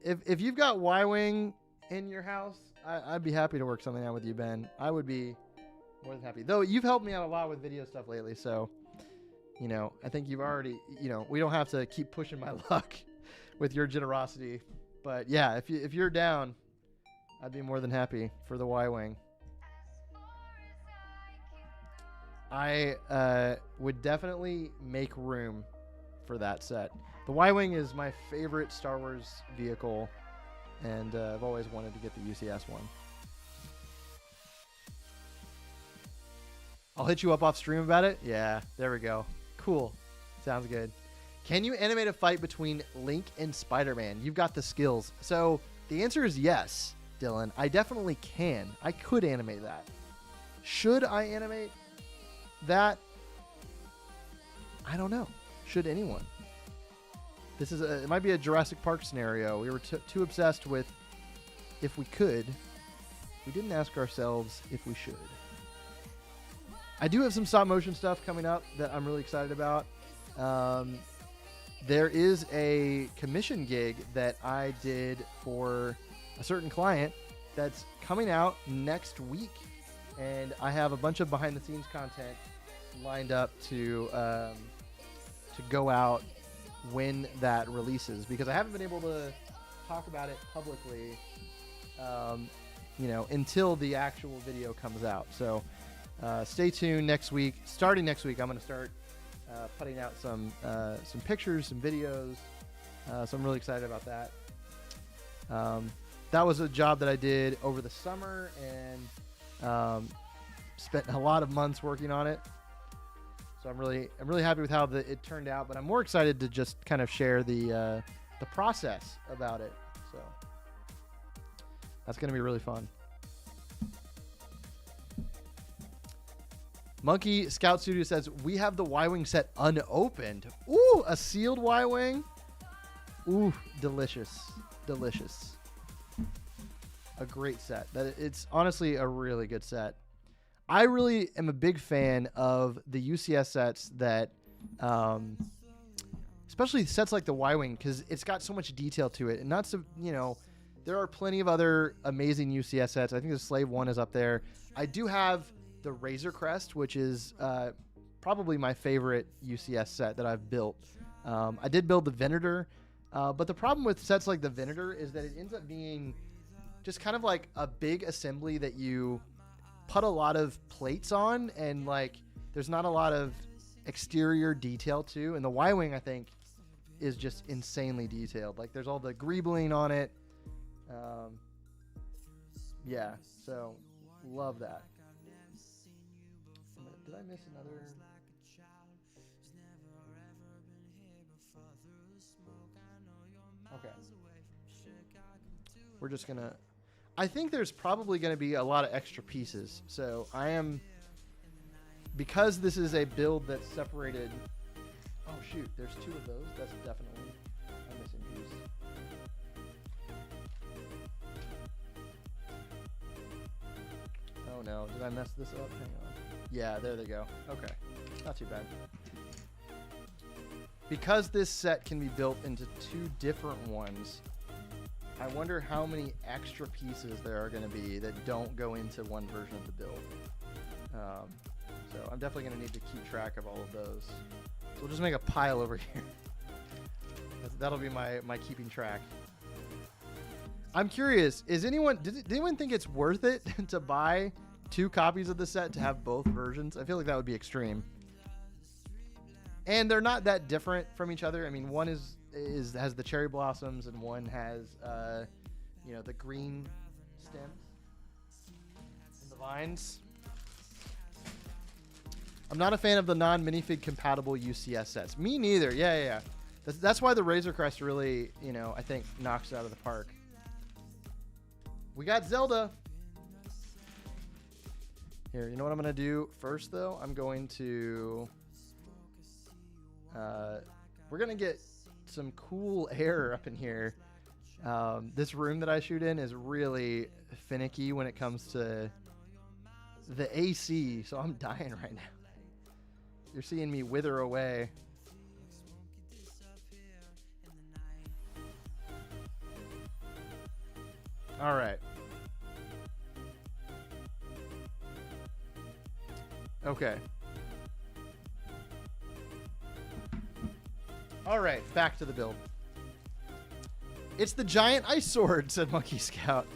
If you've got Y-Wing in your house, I'd be happy to work something out with you, Ben. I would be more than happy. Though you've helped me out a lot with video stuff lately, so, you know, I think you've already, you know, we don't have to keep pushing my luck with your generosity. But yeah, if you're down, I'd be more than happy for the Y-Wing. I would definitely make room for that set. The Y-Wing is my favorite Star Wars vehicle, and I've always wanted to get the UCS one. I'll hit you up off stream about it. Yeah, there we go. Cool. Sounds good. Can you animate a fight between Link and Spider-Man? You've got the skills. So The answer is yes, Dylan. I definitely can. I could animate that. Should I animate that? I don't know. Should anyone? This is it might be a Jurassic Park scenario. We were too obsessed with if we could. We didn't ask ourselves if we should. I do have some stop motion stuff coming up that I'm really excited about. There is a commission gig that I did for a certain client that's coming out next week, and I have a bunch of behind-the-scenes content lined up to go out when that releases, because I haven't been able to talk about it publicly, until the actual video comes out. So stay tuned next week. Starting next week, I'm going to start putting out some pictures, some videos. So I'm really excited about that. That was a job that I did over the summer and spent a lot of months working on it. So I'm really happy with how it turned out, but I'm more excited to just kind of share the process about it. So that's going to be really fun. Monkey Scout Studio says, we have the Y-Wing set unopened. Ooh, a sealed Y-Wing. Ooh, delicious. Delicious. A great set. It's honestly a really good set. I really am a big fan of the UCS sets that, especially sets like the Y-Wing, because it's got so much detail to it. And not so, there are plenty of other amazing UCS sets. I think the Slave 1 is up there. I do have the Razor Crest, which is probably my favorite UCS set that I've built. I did build the Venator, but the problem with sets like the Venator is that it ends up being just kind of like a big assembly that you put a lot of plates on, and like there's not a lot of exterior detail to. And the Y-Wing, I think, is just insanely detailed. Like there's all the greebling on it. Yeah, so love that. Did I miss another? Okay. We're just gonna... I think there's probably going to be a lot of extra pieces. So I am... Because this is a build that's separated... Oh, shoot. There's two of those. That's definitely... I'm missing these. Oh, no. Did I mess this up? Hang on. Yeah, there they go. Okay. Not too bad. Because this set can be built into two different ones, I wonder how many extra pieces there are going to be that don't go into one version of the build. So I'm definitely going to need to keep track of all of those. So we'll just make a pile over here. That'll be my keeping track. I'm curious, did anyone think it's worth it to buy 2 copies of the set to have both versions? I feel like that would be extreme. And they're not that different from each other. I mean, one has the cherry blossoms, and one has the green stems and the vines. I'm not a fan of the non-minifig compatible UCS sets. Me neither. Yeah. That's why the Razor Crest really, I think knocks it out of the park. We got Zelda. Here, you know what I'm going to do first, though? I'm going to... we're going to get some cool air up in here. This room that I shoot in is really finicky when it comes to the AC, so I'm dying right now. You're seeing me wither away. All right. Okay. All right, back to the build. It's the giant ice sword, said Monkey Scout.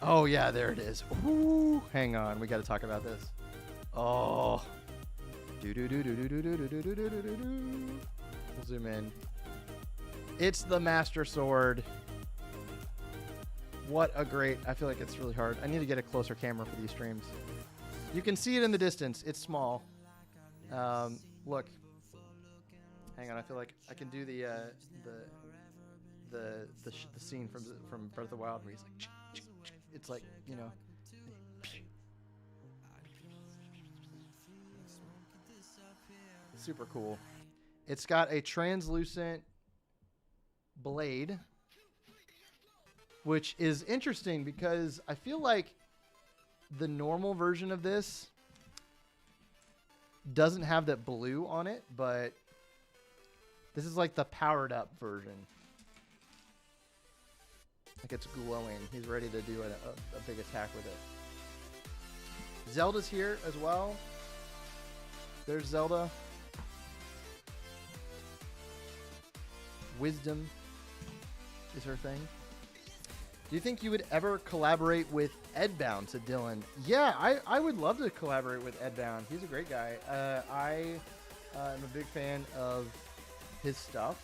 Oh, yeah, there it is. Ooh, hang on. We got to talk about this. Oh. We'll zoom in. It's the Master Sword. What a great... I feel like it's really hard. I need to get a closer camera for these streams. You can see it in the distance. It's small. Look. Hang on. I feel like I can do the the scene from Breath of the Wild where he's like, it's like, you know, super cool. It's got a translucent blade, which is interesting because I feel like the normal version of this doesn't have that blue on it, but this is like the powered up version. Like it's glowing. He's ready to do a big attack with it. Zelda's here as well. There's Zelda. Wisdom is her thing. Do you think you would ever collaborate with Edbound, said Dylan? Yeah, I would love to collaborate with Edbound. He's a great guy. I am a big fan of his stuff.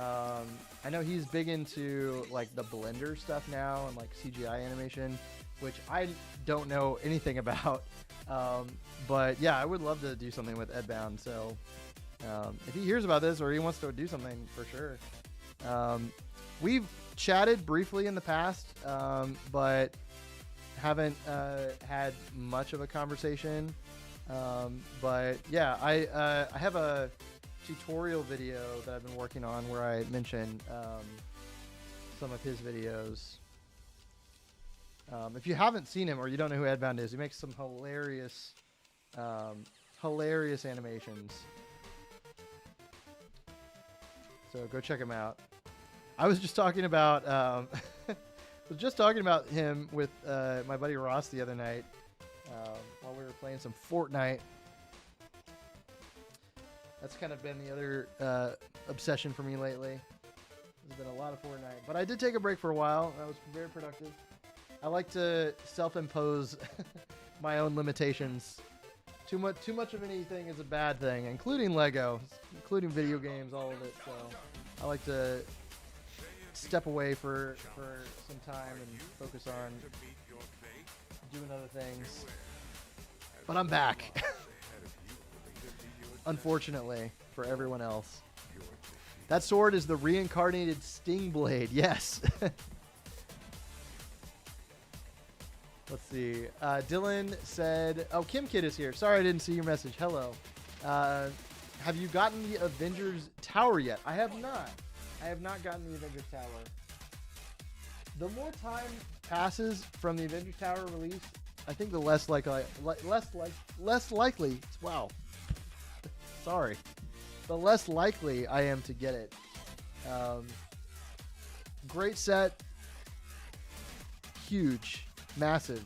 I know he's big into like the Blender stuff now and like CGI animation, which I don't know anything about. But yeah, I would love to do something with Edbound. So if he hears about this or he wants to do something, for sure. We've chatted briefly in the past, but haven't had much of a conversation. But yeah, I have a tutorial video that I've been working on where I mention some of his videos. If you haven't seen him or you don't know who Edbound is, he makes some hilarious animations. So go check him out. I was just talking about him with my buddy Ross the other night while we were playing some Fortnite. That's kind of been the other obsession for me lately. There's been a lot of Fortnite, but I did take a break for a while. That was very productive. I like to self-impose my own limitations. Too much of anything is a bad thing, including Lego, including video games, all of it. So I like to step away for some time and focus on doing other things. But I'm back. Unfortunately for everyone else. That sword is the reincarnated Sting Blade. Yes. Let's see. Dylan said, oh, Kim Kid is here. Sorry I didn't see your message. Hello. Have you gotten the Avengers Tower yet? I have not. I have not gotten the Avengers Tower. The more time passes from the Avengers Tower release, I think the less likely. Wow. Sorry. The less likely I am to get it. Great set. Huge. Massive.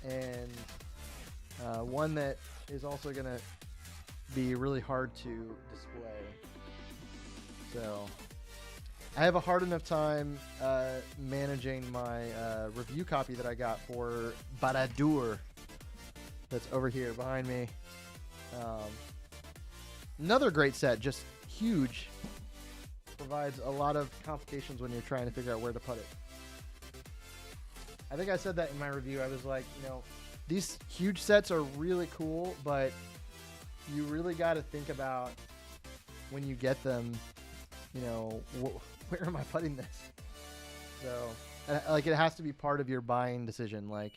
And one that is also going to be really hard to display. So I have a hard enough time managing my review copy that I got for Baradur. That's over here behind me. Another great set, just huge. Provides a lot of complications when you're trying to figure out where to put it. I think I said that in my review. I was like, you know, these huge sets are really cool, but you really got to think about when you get them, you know, where am I putting this? So, like, it has to be part of your buying decision. Like,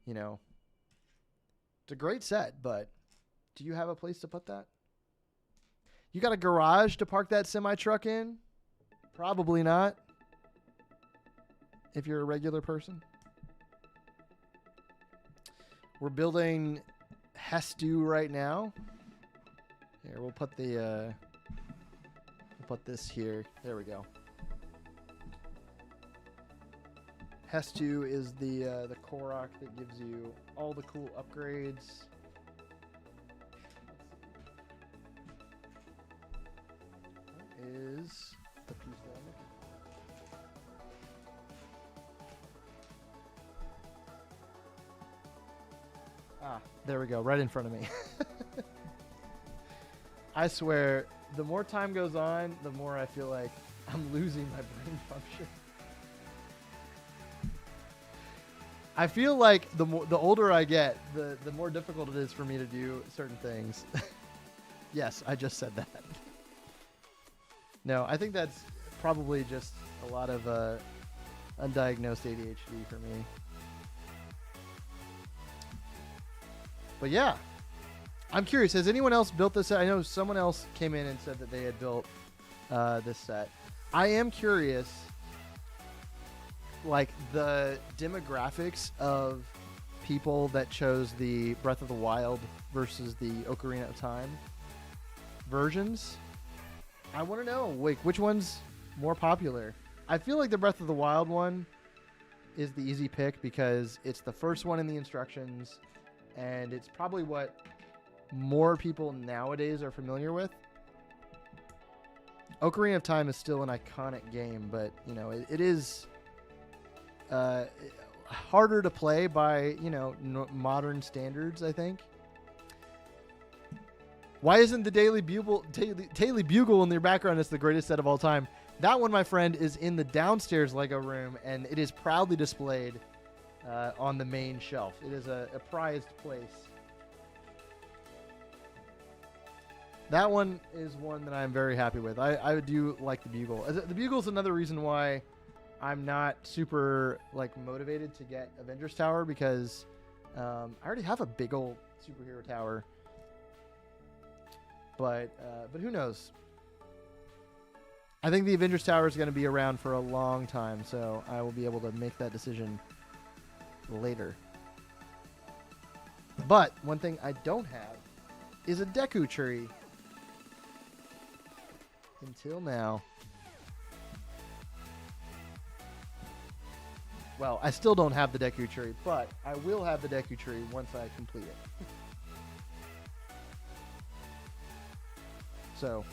you know, it's a great set, but do you have a place to put that? You got a garage to park that semi-truck in? Probably not. If you're a regular person. We're building Hestu right now. Here, we'll put the we'll put this here. There we go. Hestu is the Korok that gives you all the cool upgrades. What is the piece that I'm looking for? Ah, there we go, right in front of me. I swear, the more time goes on, the more I feel like I'm losing my brain function. I feel like the older I get, the more difficult it is for me to do certain things. Yes, I just said that. No, I think that's probably just a lot of undiagnosed ADHD for me. But yeah, I'm curious. Has anyone else built this set? I know someone else came in and said that they had built this set. I am curious, like the demographics of people that chose the Breath of the Wild versus the Ocarina of Time versions. I want to know, like, which one's more popular. I feel like the Breath of the Wild one is the easy pick because it's the first one in the instructions, and it's probably what more people nowadays are familiar with. Ocarina of Time is still an iconic game, but, you know, it is harder to play by, you know, modern standards, I think. Why isn't the Daily Bugle in your background? It's the greatest set of all time. That one, my friend, is in the downstairs Lego room, and it is proudly displayed on the main shelf. It is a prized place. That one is one that I'm very happy with. I do like the Bugle. The Bugle's another reason why I'm not super like motivated to get Avengers Tower, because I already have a big old superhero tower. But who knows? I think the Avengers Tower is going to be around for a long time, so I will be able to make that decision later. But one thing I don't have is a Deku tree. Until now. Well, I still don't have the Deku tree, but I will have the Deku tree once I complete it. So,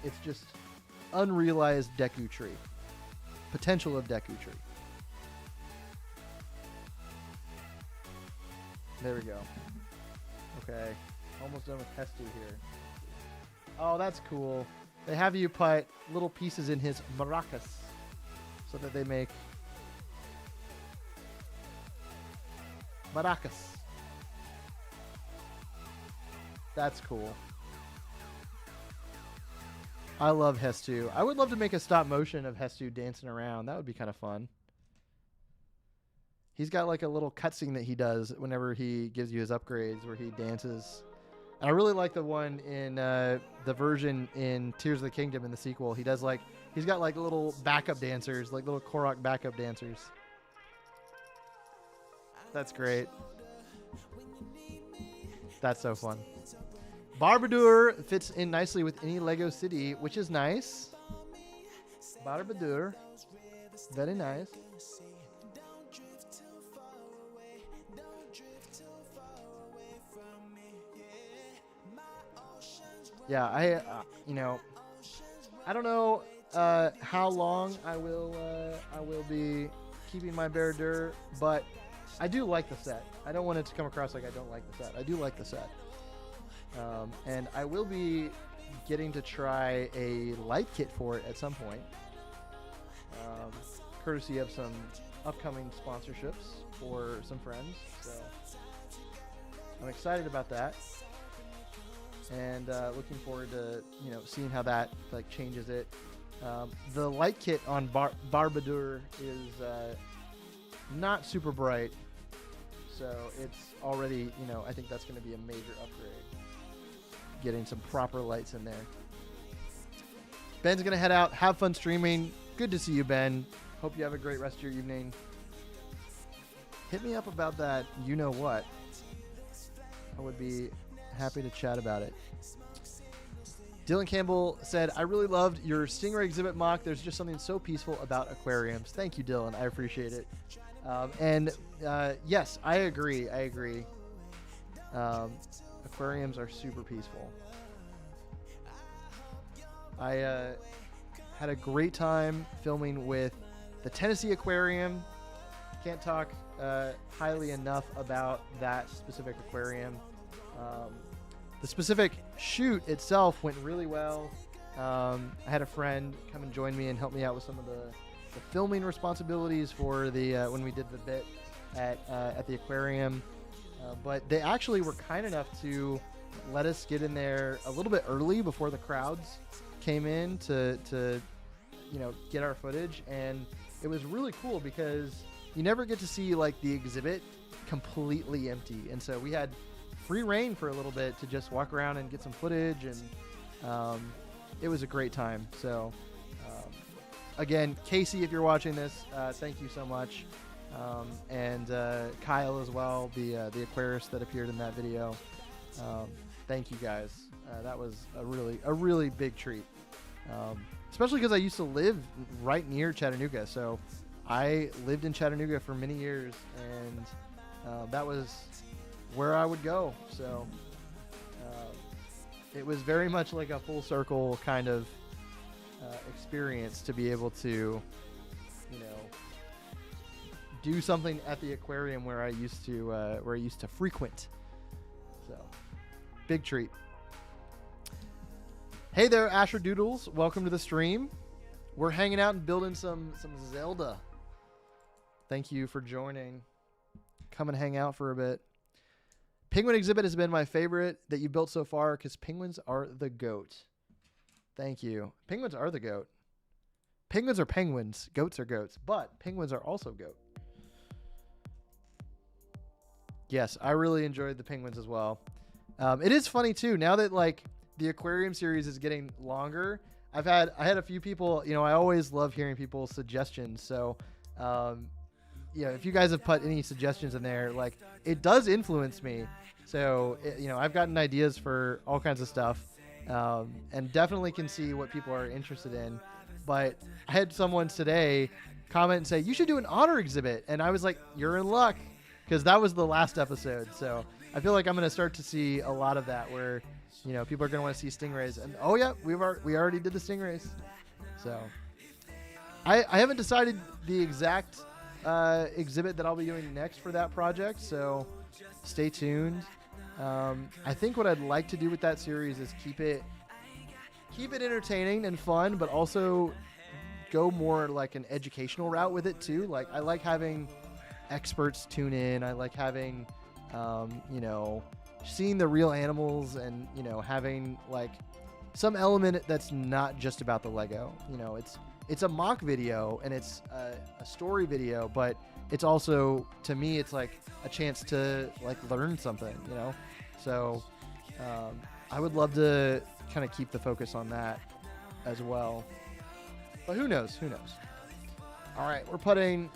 it's just unrealized Deku tree. Potential of Deku tree. There we go. Okay. Almost done with Hestu here. Oh, that's cool. They have you put little pieces in his maracas so that they make maracas. That's cool. I love Hestu. I would love to make a stop motion of Hestu dancing around. That would be kind of fun. He's got like a little cutscene that he does whenever he gives you his upgrades where he dances. And I really like the one in the version in Tears of the Kingdom in the sequel. He's got like little backup dancers, like little Korok backup dancers. That's great. That's so fun. Barbadur fits in nicely with any Lego city, which is nice. Barbadur. Very nice. Yeah, I don't know how long I will be keeping my Barbadur, but I do like the set. I don't want it to come across like I don't like the set. I do like the set. And I will be getting to try a light kit for it at some point, courtesy of some upcoming sponsorships for some friends. So I'm excited about that, and looking forward to seeing how that like changes it. The light kit on Barbadur is not super bright, so it's already I think that's going to be a major upgrade. Getting some proper lights in there. Ben's going to head out. Have fun streaming. Good to see you, Ben. Hope you have a great rest of your evening. Hit me up about that you-know-what. I would be happy to chat about it. Dylan Campbell said, I really loved your Stingray exhibit mock. There's just something so peaceful about aquariums. Thank you, Dylan. I appreciate it. Yes, I agree. Aquariums are super peaceful. I had a great time filming with the Tennessee Aquarium. Can't talk highly enough about that specific aquarium. The specific shoot itself went really well. I had a friend come and join me and help me out with some of the filming responsibilities for the when we did the bit at the aquarium. But they actually were kind enough to let us get in there a little bit early before the crowds came in to get our footage, and it was really cool because you never get to see like the exhibit completely empty, and so we had free reign for a little bit to just walk around and get some footage, and it was a great time. So again, Casey, if you're watching this, thank you so much, and Kyle as well, the aquarist that appeared in that video. Thank you guys. That was a really big treat, especially because I used to live right near Chattanooga, so I lived in Chattanooga for many years, and that was where I would go. So it was very much like a full circle kind of experience to be able to, do something at the aquarium where I used to frequent. So big treat. Hey there, Asher Doodles. Welcome to the stream. We're hanging out and building some Zelda. Thank you for joining. Come and hang out for a bit. Penguin exhibit has been my favorite that you built so far because penguins are the goat. Thank you. Penguins are the goat. Penguins are penguins. Goats are goats. But penguins are also goat. Yes, I really enjoyed the penguins as well. It is funny too. Now that like the aquarium series is getting longer, I had a few people. I always love hearing people's suggestions. So, if you guys have put any suggestions in there, like it does influence me. So, I've gotten ideas for all kinds of stuff, and definitely can see what people are interested in. But I had someone today comment and say, you should do an otter exhibit. And I was like, you're in luck, because that was the last episode. So I feel like I'm going to start to see a lot of that where, people are going to want to see stingrays. And oh yeah, we already did the stingrays. So I haven't decided the exact exhibit that I'll be doing next for that project. So stay tuned. I think what I'd like to do with that series is keep it entertaining and fun, but also go more like an educational route with it too. Like I like having experts tune in. I like having, seeing the real animals and, having like some element that's not just about the Lego. It's a mock video and it's a story video, but it's also, to me, it's like a chance to like learn something, So I would love to kind of keep the focus on that as well. But who knows? All right, we're putting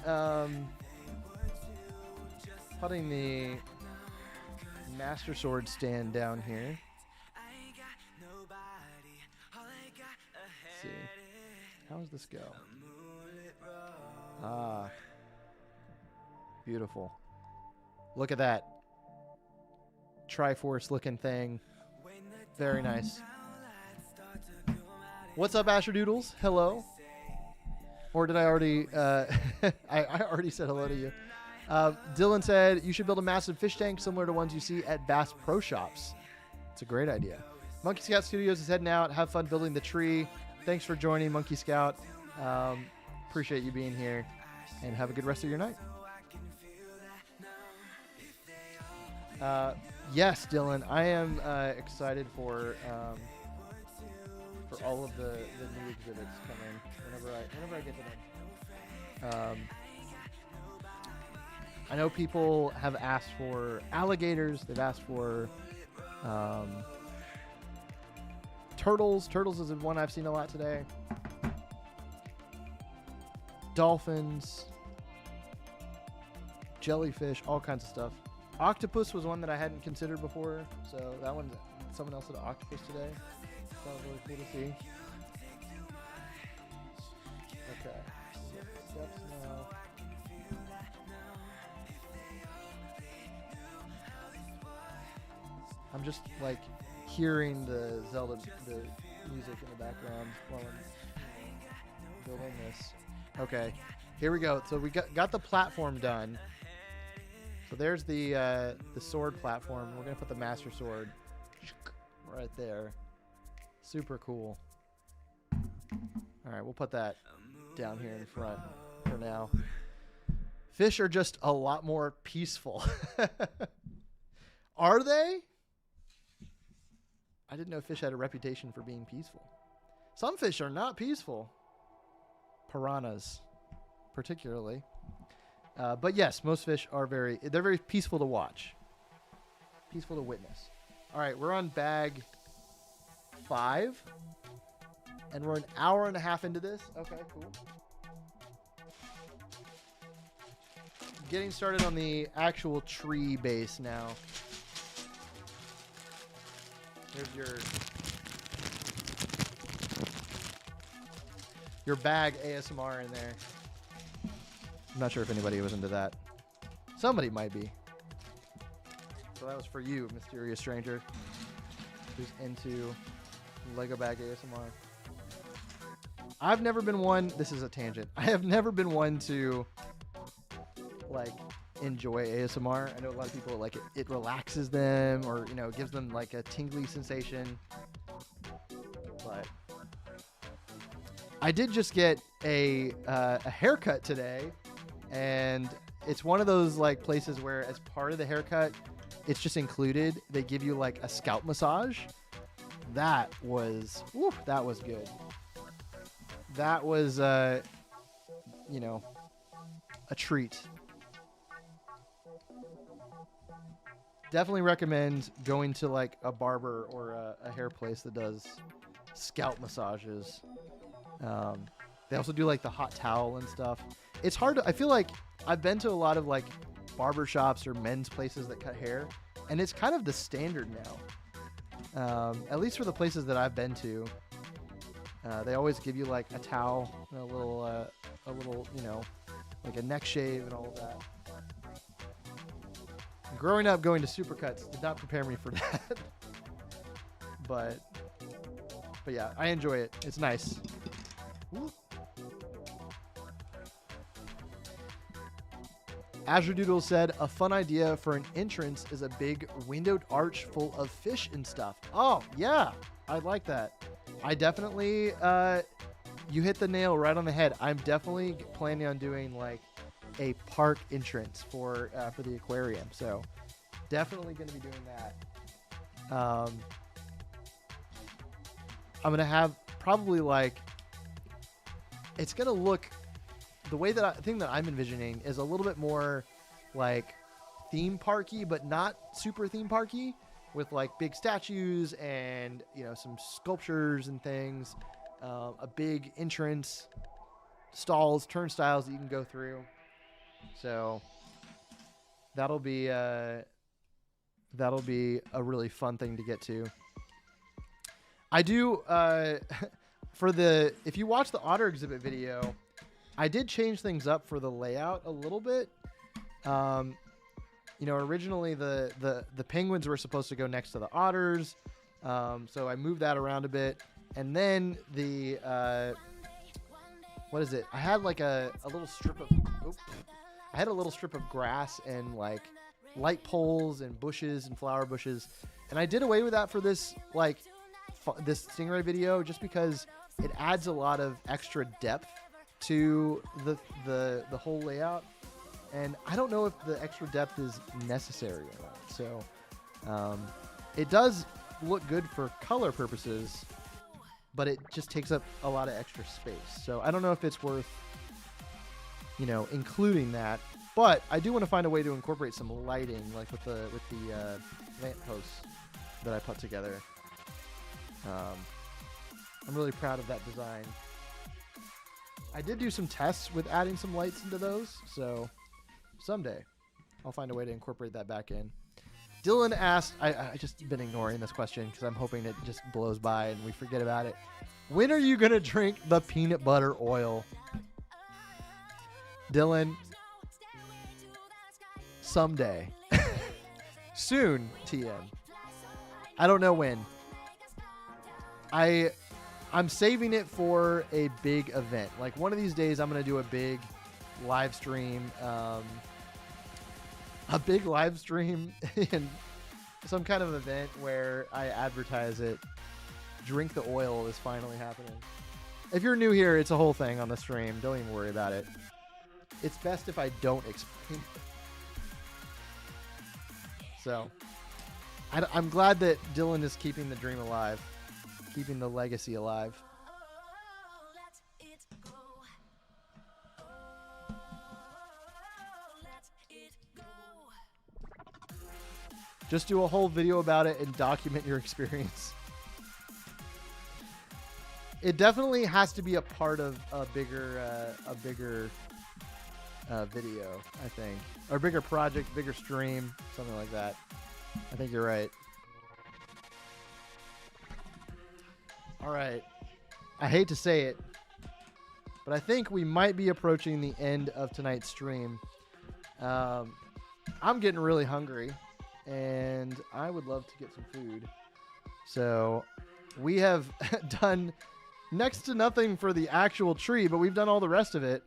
the Master Sword stand down here. Let's see. How does this go? Ah. Beautiful. Look at that. Triforce looking thing. Very nice. What's up, Asher Doodles? Hello. Or did I already... I already said hello to you. Dylan said, you should build a massive fish tank similar to ones you see at Bass Pro Shops. It's a great idea. Monkey Scout Studios is heading out. Have fun building the tree. Thanks for joining, Monkey Scout. Appreciate you being here. And have a good rest of your night. Yes, Dylan, I am excited for all of the new exhibits coming whenever I get to them. I know people have asked for alligators. They've asked for turtles. Turtles is one I've seen a lot today. Dolphins, jellyfish, all kinds of stuff. Octopus was one that I hadn't considered before, so that one's someone else did an octopus today. That was really cool to see. Okay, steps now. I'm just like hearing the Zelda, the music in the background while I'm building this. Okay, here we go. So we got the platform done. So there's the sword platform. We're gonna put the Master Sword right there. Super cool. All right, we'll put that down here in front for now. Fish are just a lot more peaceful. Are they? I didn't know fish had a reputation for being peaceful. Some fish are not peaceful. piranhas, particularly. But yes, most fish are they're very peaceful to watch, peaceful to witness. All right, we're on bag 5, and we're an hour and a half into this. Okay, cool. Getting started on the actual tree base now. Here's your bag ASMR in there. I'm not sure if anybody was into that. Somebody might be. So that was for you, mysterious stranger, who's into Lego bag ASMR. I've never been one. This is a tangent. I have never been one to like enjoy ASMR. I know a lot of people like it. It relaxes them, or gives them like a tingly sensation. But I did just get a haircut today, and it's one of those like places where, as part of the haircut, it's just included. They give you like a scalp massage. That was good. That was a treat. Definitely recommend going to like a barber or a hair place that does scalp massages. They also do like the hot towel and stuff. It's hard to, I feel like I've been to a lot of like barber shops or men's places that cut hair, and it's kind of the standard now. At least for the places that I've been to, they always give you like a towel, and a little, like a neck shave and all of that. Growing up, going to Supercuts did not prepare me for that. but yeah, I enjoy it. It's nice. Ooh. Azure Doodle said, a fun idea for an entrance is a big windowed arch full of fish and stuff. Oh, yeah. I like that. I definitely, you hit the nail right on the head. I'm definitely planning on doing like a park entrance for the aquarium. So definitely going to be doing that. I'm going to have probably like, it's going to look, the way that thing that I'm envisioning is a little bit more like theme parky, but not super theme parky, with like big statues and some sculptures and things, a big entrance, stalls, turnstiles that you can go through. So that'll be a really fun thing to get to. I do if you watch the otter exhibit video, I did change things up for the layout a little bit. Originally the penguins were supposed to go next to the otters. So I moved that around a bit. And then what is it? I had like a little strip of grass and like light poles and bushes and flower bushes. And I did away with that for this this stingray video, just because it adds a lot of extra depth to the whole layout, and I don't know if the extra depth is necessary or not. So it does look good for color purposes, but it just takes up a lot of extra space. So I don't know if it's worth including that, but I do want to find a way to incorporate some lighting, like with the lamp posts that I put together. I'm really proud of that design. I did do some tests with adding some lights into those, so someday I'll find a way to incorporate that back in. Dylan asked, I just been ignoring this question because I'm hoping it just blows by and we forget about it. When are you going to drink the peanut butter oil? Dylan, someday. Soon, TM. I don't know when. I'm saving it for a big event. Like one of these days, I'm going to do a big live stream. A big live stream in some kind of event where I advertise it. Drink the oil is finally happening. If you're new here, it's a whole thing on the stream. Don't even worry about it. It's best if I don't explain it. So I'm glad that Dylan is keeping the dream alive. Keeping the legacy alive. Just do a whole video about it and document your experience. It definitely has to be a part of a bigger video, I think, or bigger project, bigger stream, something like that. I think you're right. All right. I hate to say it, but I think we might be approaching the end of tonight's stream. I'm getting really hungry, and I would love to get some food. So we have done next to nothing for the actual tree, but we've done all the rest of it.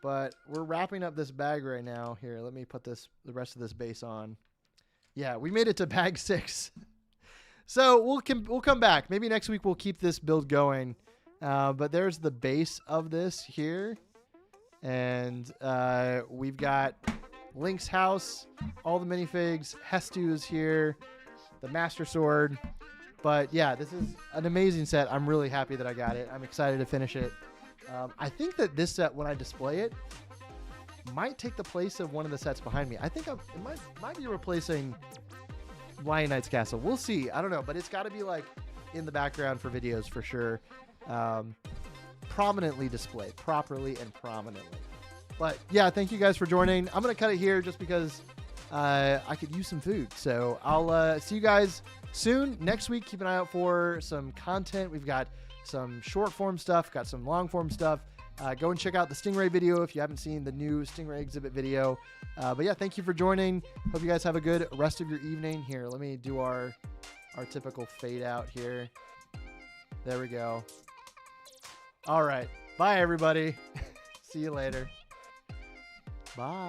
But we're wrapping up this bag right now. Here, let me put the rest of this base on. Yeah, we made it to bag 6. So we'll come back. Maybe next week we'll keep this build going. But there's the base of this here. And we've got Link's house, all the minifigs, Hestu is here, the Master Sword. But yeah, this is an amazing set. I'm really happy that I got it. I'm excited to finish it. I think that this set, when I display it, might take the place of one of the sets behind me. I think it might be replacing Lion Knight's Castle. We'll see. I don't know, but it's got to be like in the background for videos for sure. Prominently displayed, properly and prominently. But yeah, thank you guys for joining. I'm going to cut it here just because I could use some food. So I'll see you guys soon. Next week, keep an eye out for some content. We've got some short form stuff, got some long form stuff. Go and check out the Stingray video if you haven't seen the new Stingray exhibit video. But yeah, thank you for joining. Hope you guys have a good rest of your evening. Here, let me do our typical fade out here. There we go. All right. Bye, everybody. See you later. Bye.